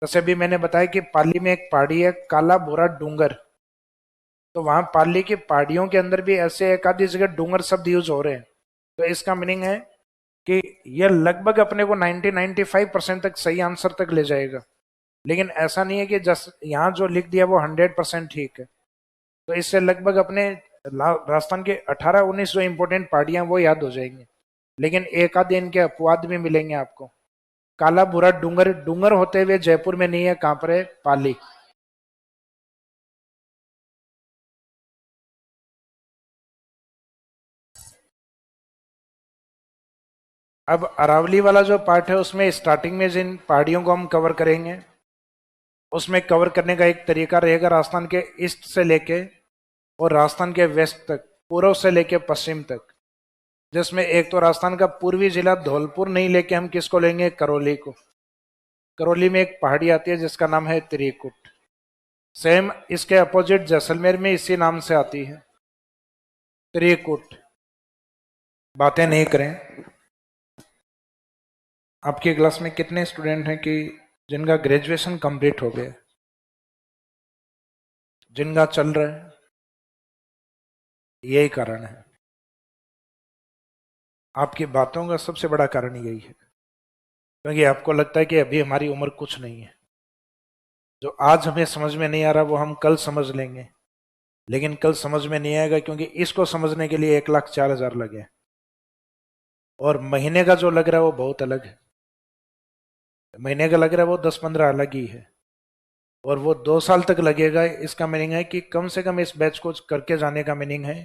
A: जैसे भी मैंने बताया कि पाली में एक पहाड़ी है काला भूरा डूंगर, तो वहां पाली की पहाड़ियों के अंदर भी ऐसे एक आधी जगह डूंगर शब्द यूज हो रहे हैं। तो इसका मीनिंग है कि यह लगभग अपने को 90-95% तक सही आंसर तक ले जाएगा। लेकिन ऐसा नहीं है कि जस्ट यहाँ जो लिख दिया वो 100% ठीक है। तो इससे लगभग अपने राजस्थान के 18-19 जो इंपॉर्टेंट पहाड़ियां वो याद हो जाएंगे। लेकिन एक आधे इनके अपवाद भी मिलेंगे आपको। काला बुरा डूंगर, डूंगर होते हुए जयपुर में नहीं है, कहां पर है? पाली। अब अरावली वाला जो पार्ट है उसमें स्टार्टिंग में जिन पहाड़ियों को हम कवर करेंगे उसमें कवर करने का एक तरीका रहेगा राजस्थान के ईस्ट से लेके और राजस्थान के वेस्ट तक, पूर्व से लेके पश्चिम तक। जिसमें एक तो राजस्थान का पूर्वी जिला धौलपुर नहीं लेके हम किसको लेंगे? करौली को। करौली में एक पहाड़ी आती है जिसका नाम है त्रिकुट। सेम इसके अपोजिट जैसलमेर में इसी नाम से आती है त्रिकुट। बातें नहीं करें। आपकी क्लास में कितने स्टूडेंट हैं कि जिनका ग्रेजुएशन कंप्लीट हो गया, जिनका चल रहा है? यही कारण है, आपकी बातों का सबसे बड़ा कारण यही है, क्योंकि आपको लगता है कि अभी हमारी उम्र कुछ नहीं है। जो आज हमें समझ में नहीं आ रहा वो हम कल समझ लेंगे, लेकिन कल समझ में नहीं आएगा क्योंकि इसको समझने के लिए 1,04,000 लगे और महीने का जो लग रहा है वो बहुत अलग है। महीने का लग रहा है वो 10-15 अलग ही है और वो 2 साल तक लगेगा। इसका मीनिंग है कि कम से कम इस बैच को करके जाने का मीनिंग है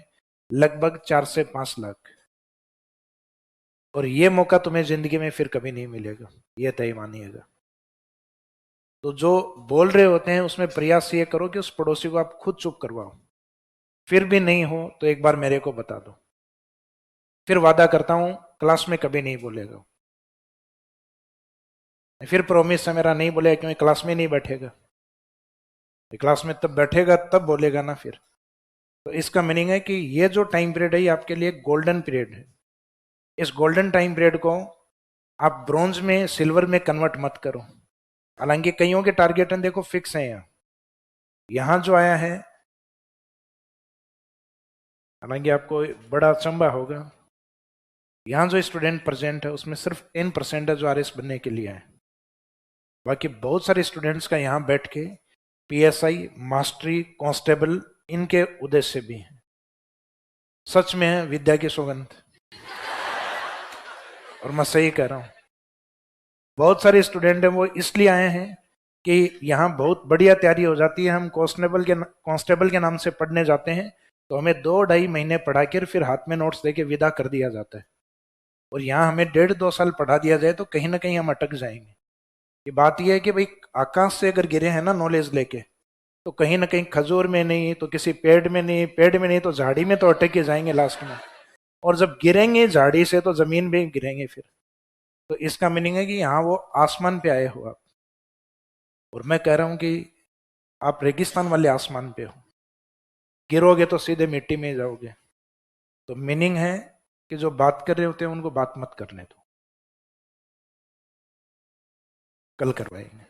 A: लगभग 4 से 5 लाख। और ये मौका तुम्हें जिंदगी में फिर कभी नहीं मिलेगा, ये तय मानिएगा। तो जो बोल रहे होते हैं उसमें प्रयास ये करो कि उस पड़ोसी को आप खुद चुप करवाओ। फिर भी नहीं हो तो एक बार मेरे को बता दो, फिर वादा करता हूं क्लास में कभी नहीं बोलेगा। फिर प्रोमिस है मेरा, नहीं बोलेगा क्योंकि क्लास में नहीं बैठेगा। क्लास में तब बैठेगा तब बोलेगा ना फिर। तो इसका मीनिंग है कि ये जो टाइम पीरियड है ये आपके लिए गोल्डन पीरियड है। इस गोल्डन टाइम पीरियड को आप ब्रॉन्ज में सिल्वर में कन्वर्ट मत करो। हालांकि कईयों के टारगेट देखो फिक्स है यहां जो आया है, हालांकि आपको बड़ा अचंभा होगा, यहां जो स्टूडेंट प्रेजेंट है उसमें सिर्फ 10% है जो आरएस बनने के लिए है। बाकी बहुत सारे स्टूडेंट्स का यहां बैठ के पीएसआई, मास्टरी, कांस्टेबल इनके उद्देश्य भी हैं। सच में है विद्या की सौगंध, और मैं सही कह रहा हूं। बहुत सारे स्टूडेंट हैं वो इसलिए आए हैं कि यहाँ बहुत बढ़िया तैयारी हो जाती है। हम कांस्टेबल के नाम से पढ़ने जाते हैं तो हमें 2-2.5 महीने पढ़ा कर फिर हाथ में नोट्स देके विदा कर दिया जाता है, और यहाँ हमें 1.5-2 साल पढ़ा दिया जाए तो कहीं ना कहीं हम अटक जाएंगे। ये बात यह है कि भाई आकाश से अगर गिरे हैं ना नॉलेज लेके, तो कहीं ना कहीं खजूर में नहीं तो किसी पेड़ में नहीं, पेड़ में नहीं तो झाड़ी में तो अटक के जाएंगे लास्ट में। और जब गिरेंगे झाड़ी से तो जमीन पे गिरेंगे फिर। तो इसका मीनिंग है कि यहाँ वो आसमान पे आए हो आप, और मैं कह रहा हूं कि आप रेगिस्तान वाले आसमान पे हो। गिरोगे तो सीधे मिट्टी में जाओगे। तो मीनिंग है कि जो बात कर रहे होते हैं उनको बात मत करने दो, कल करवाएंगे।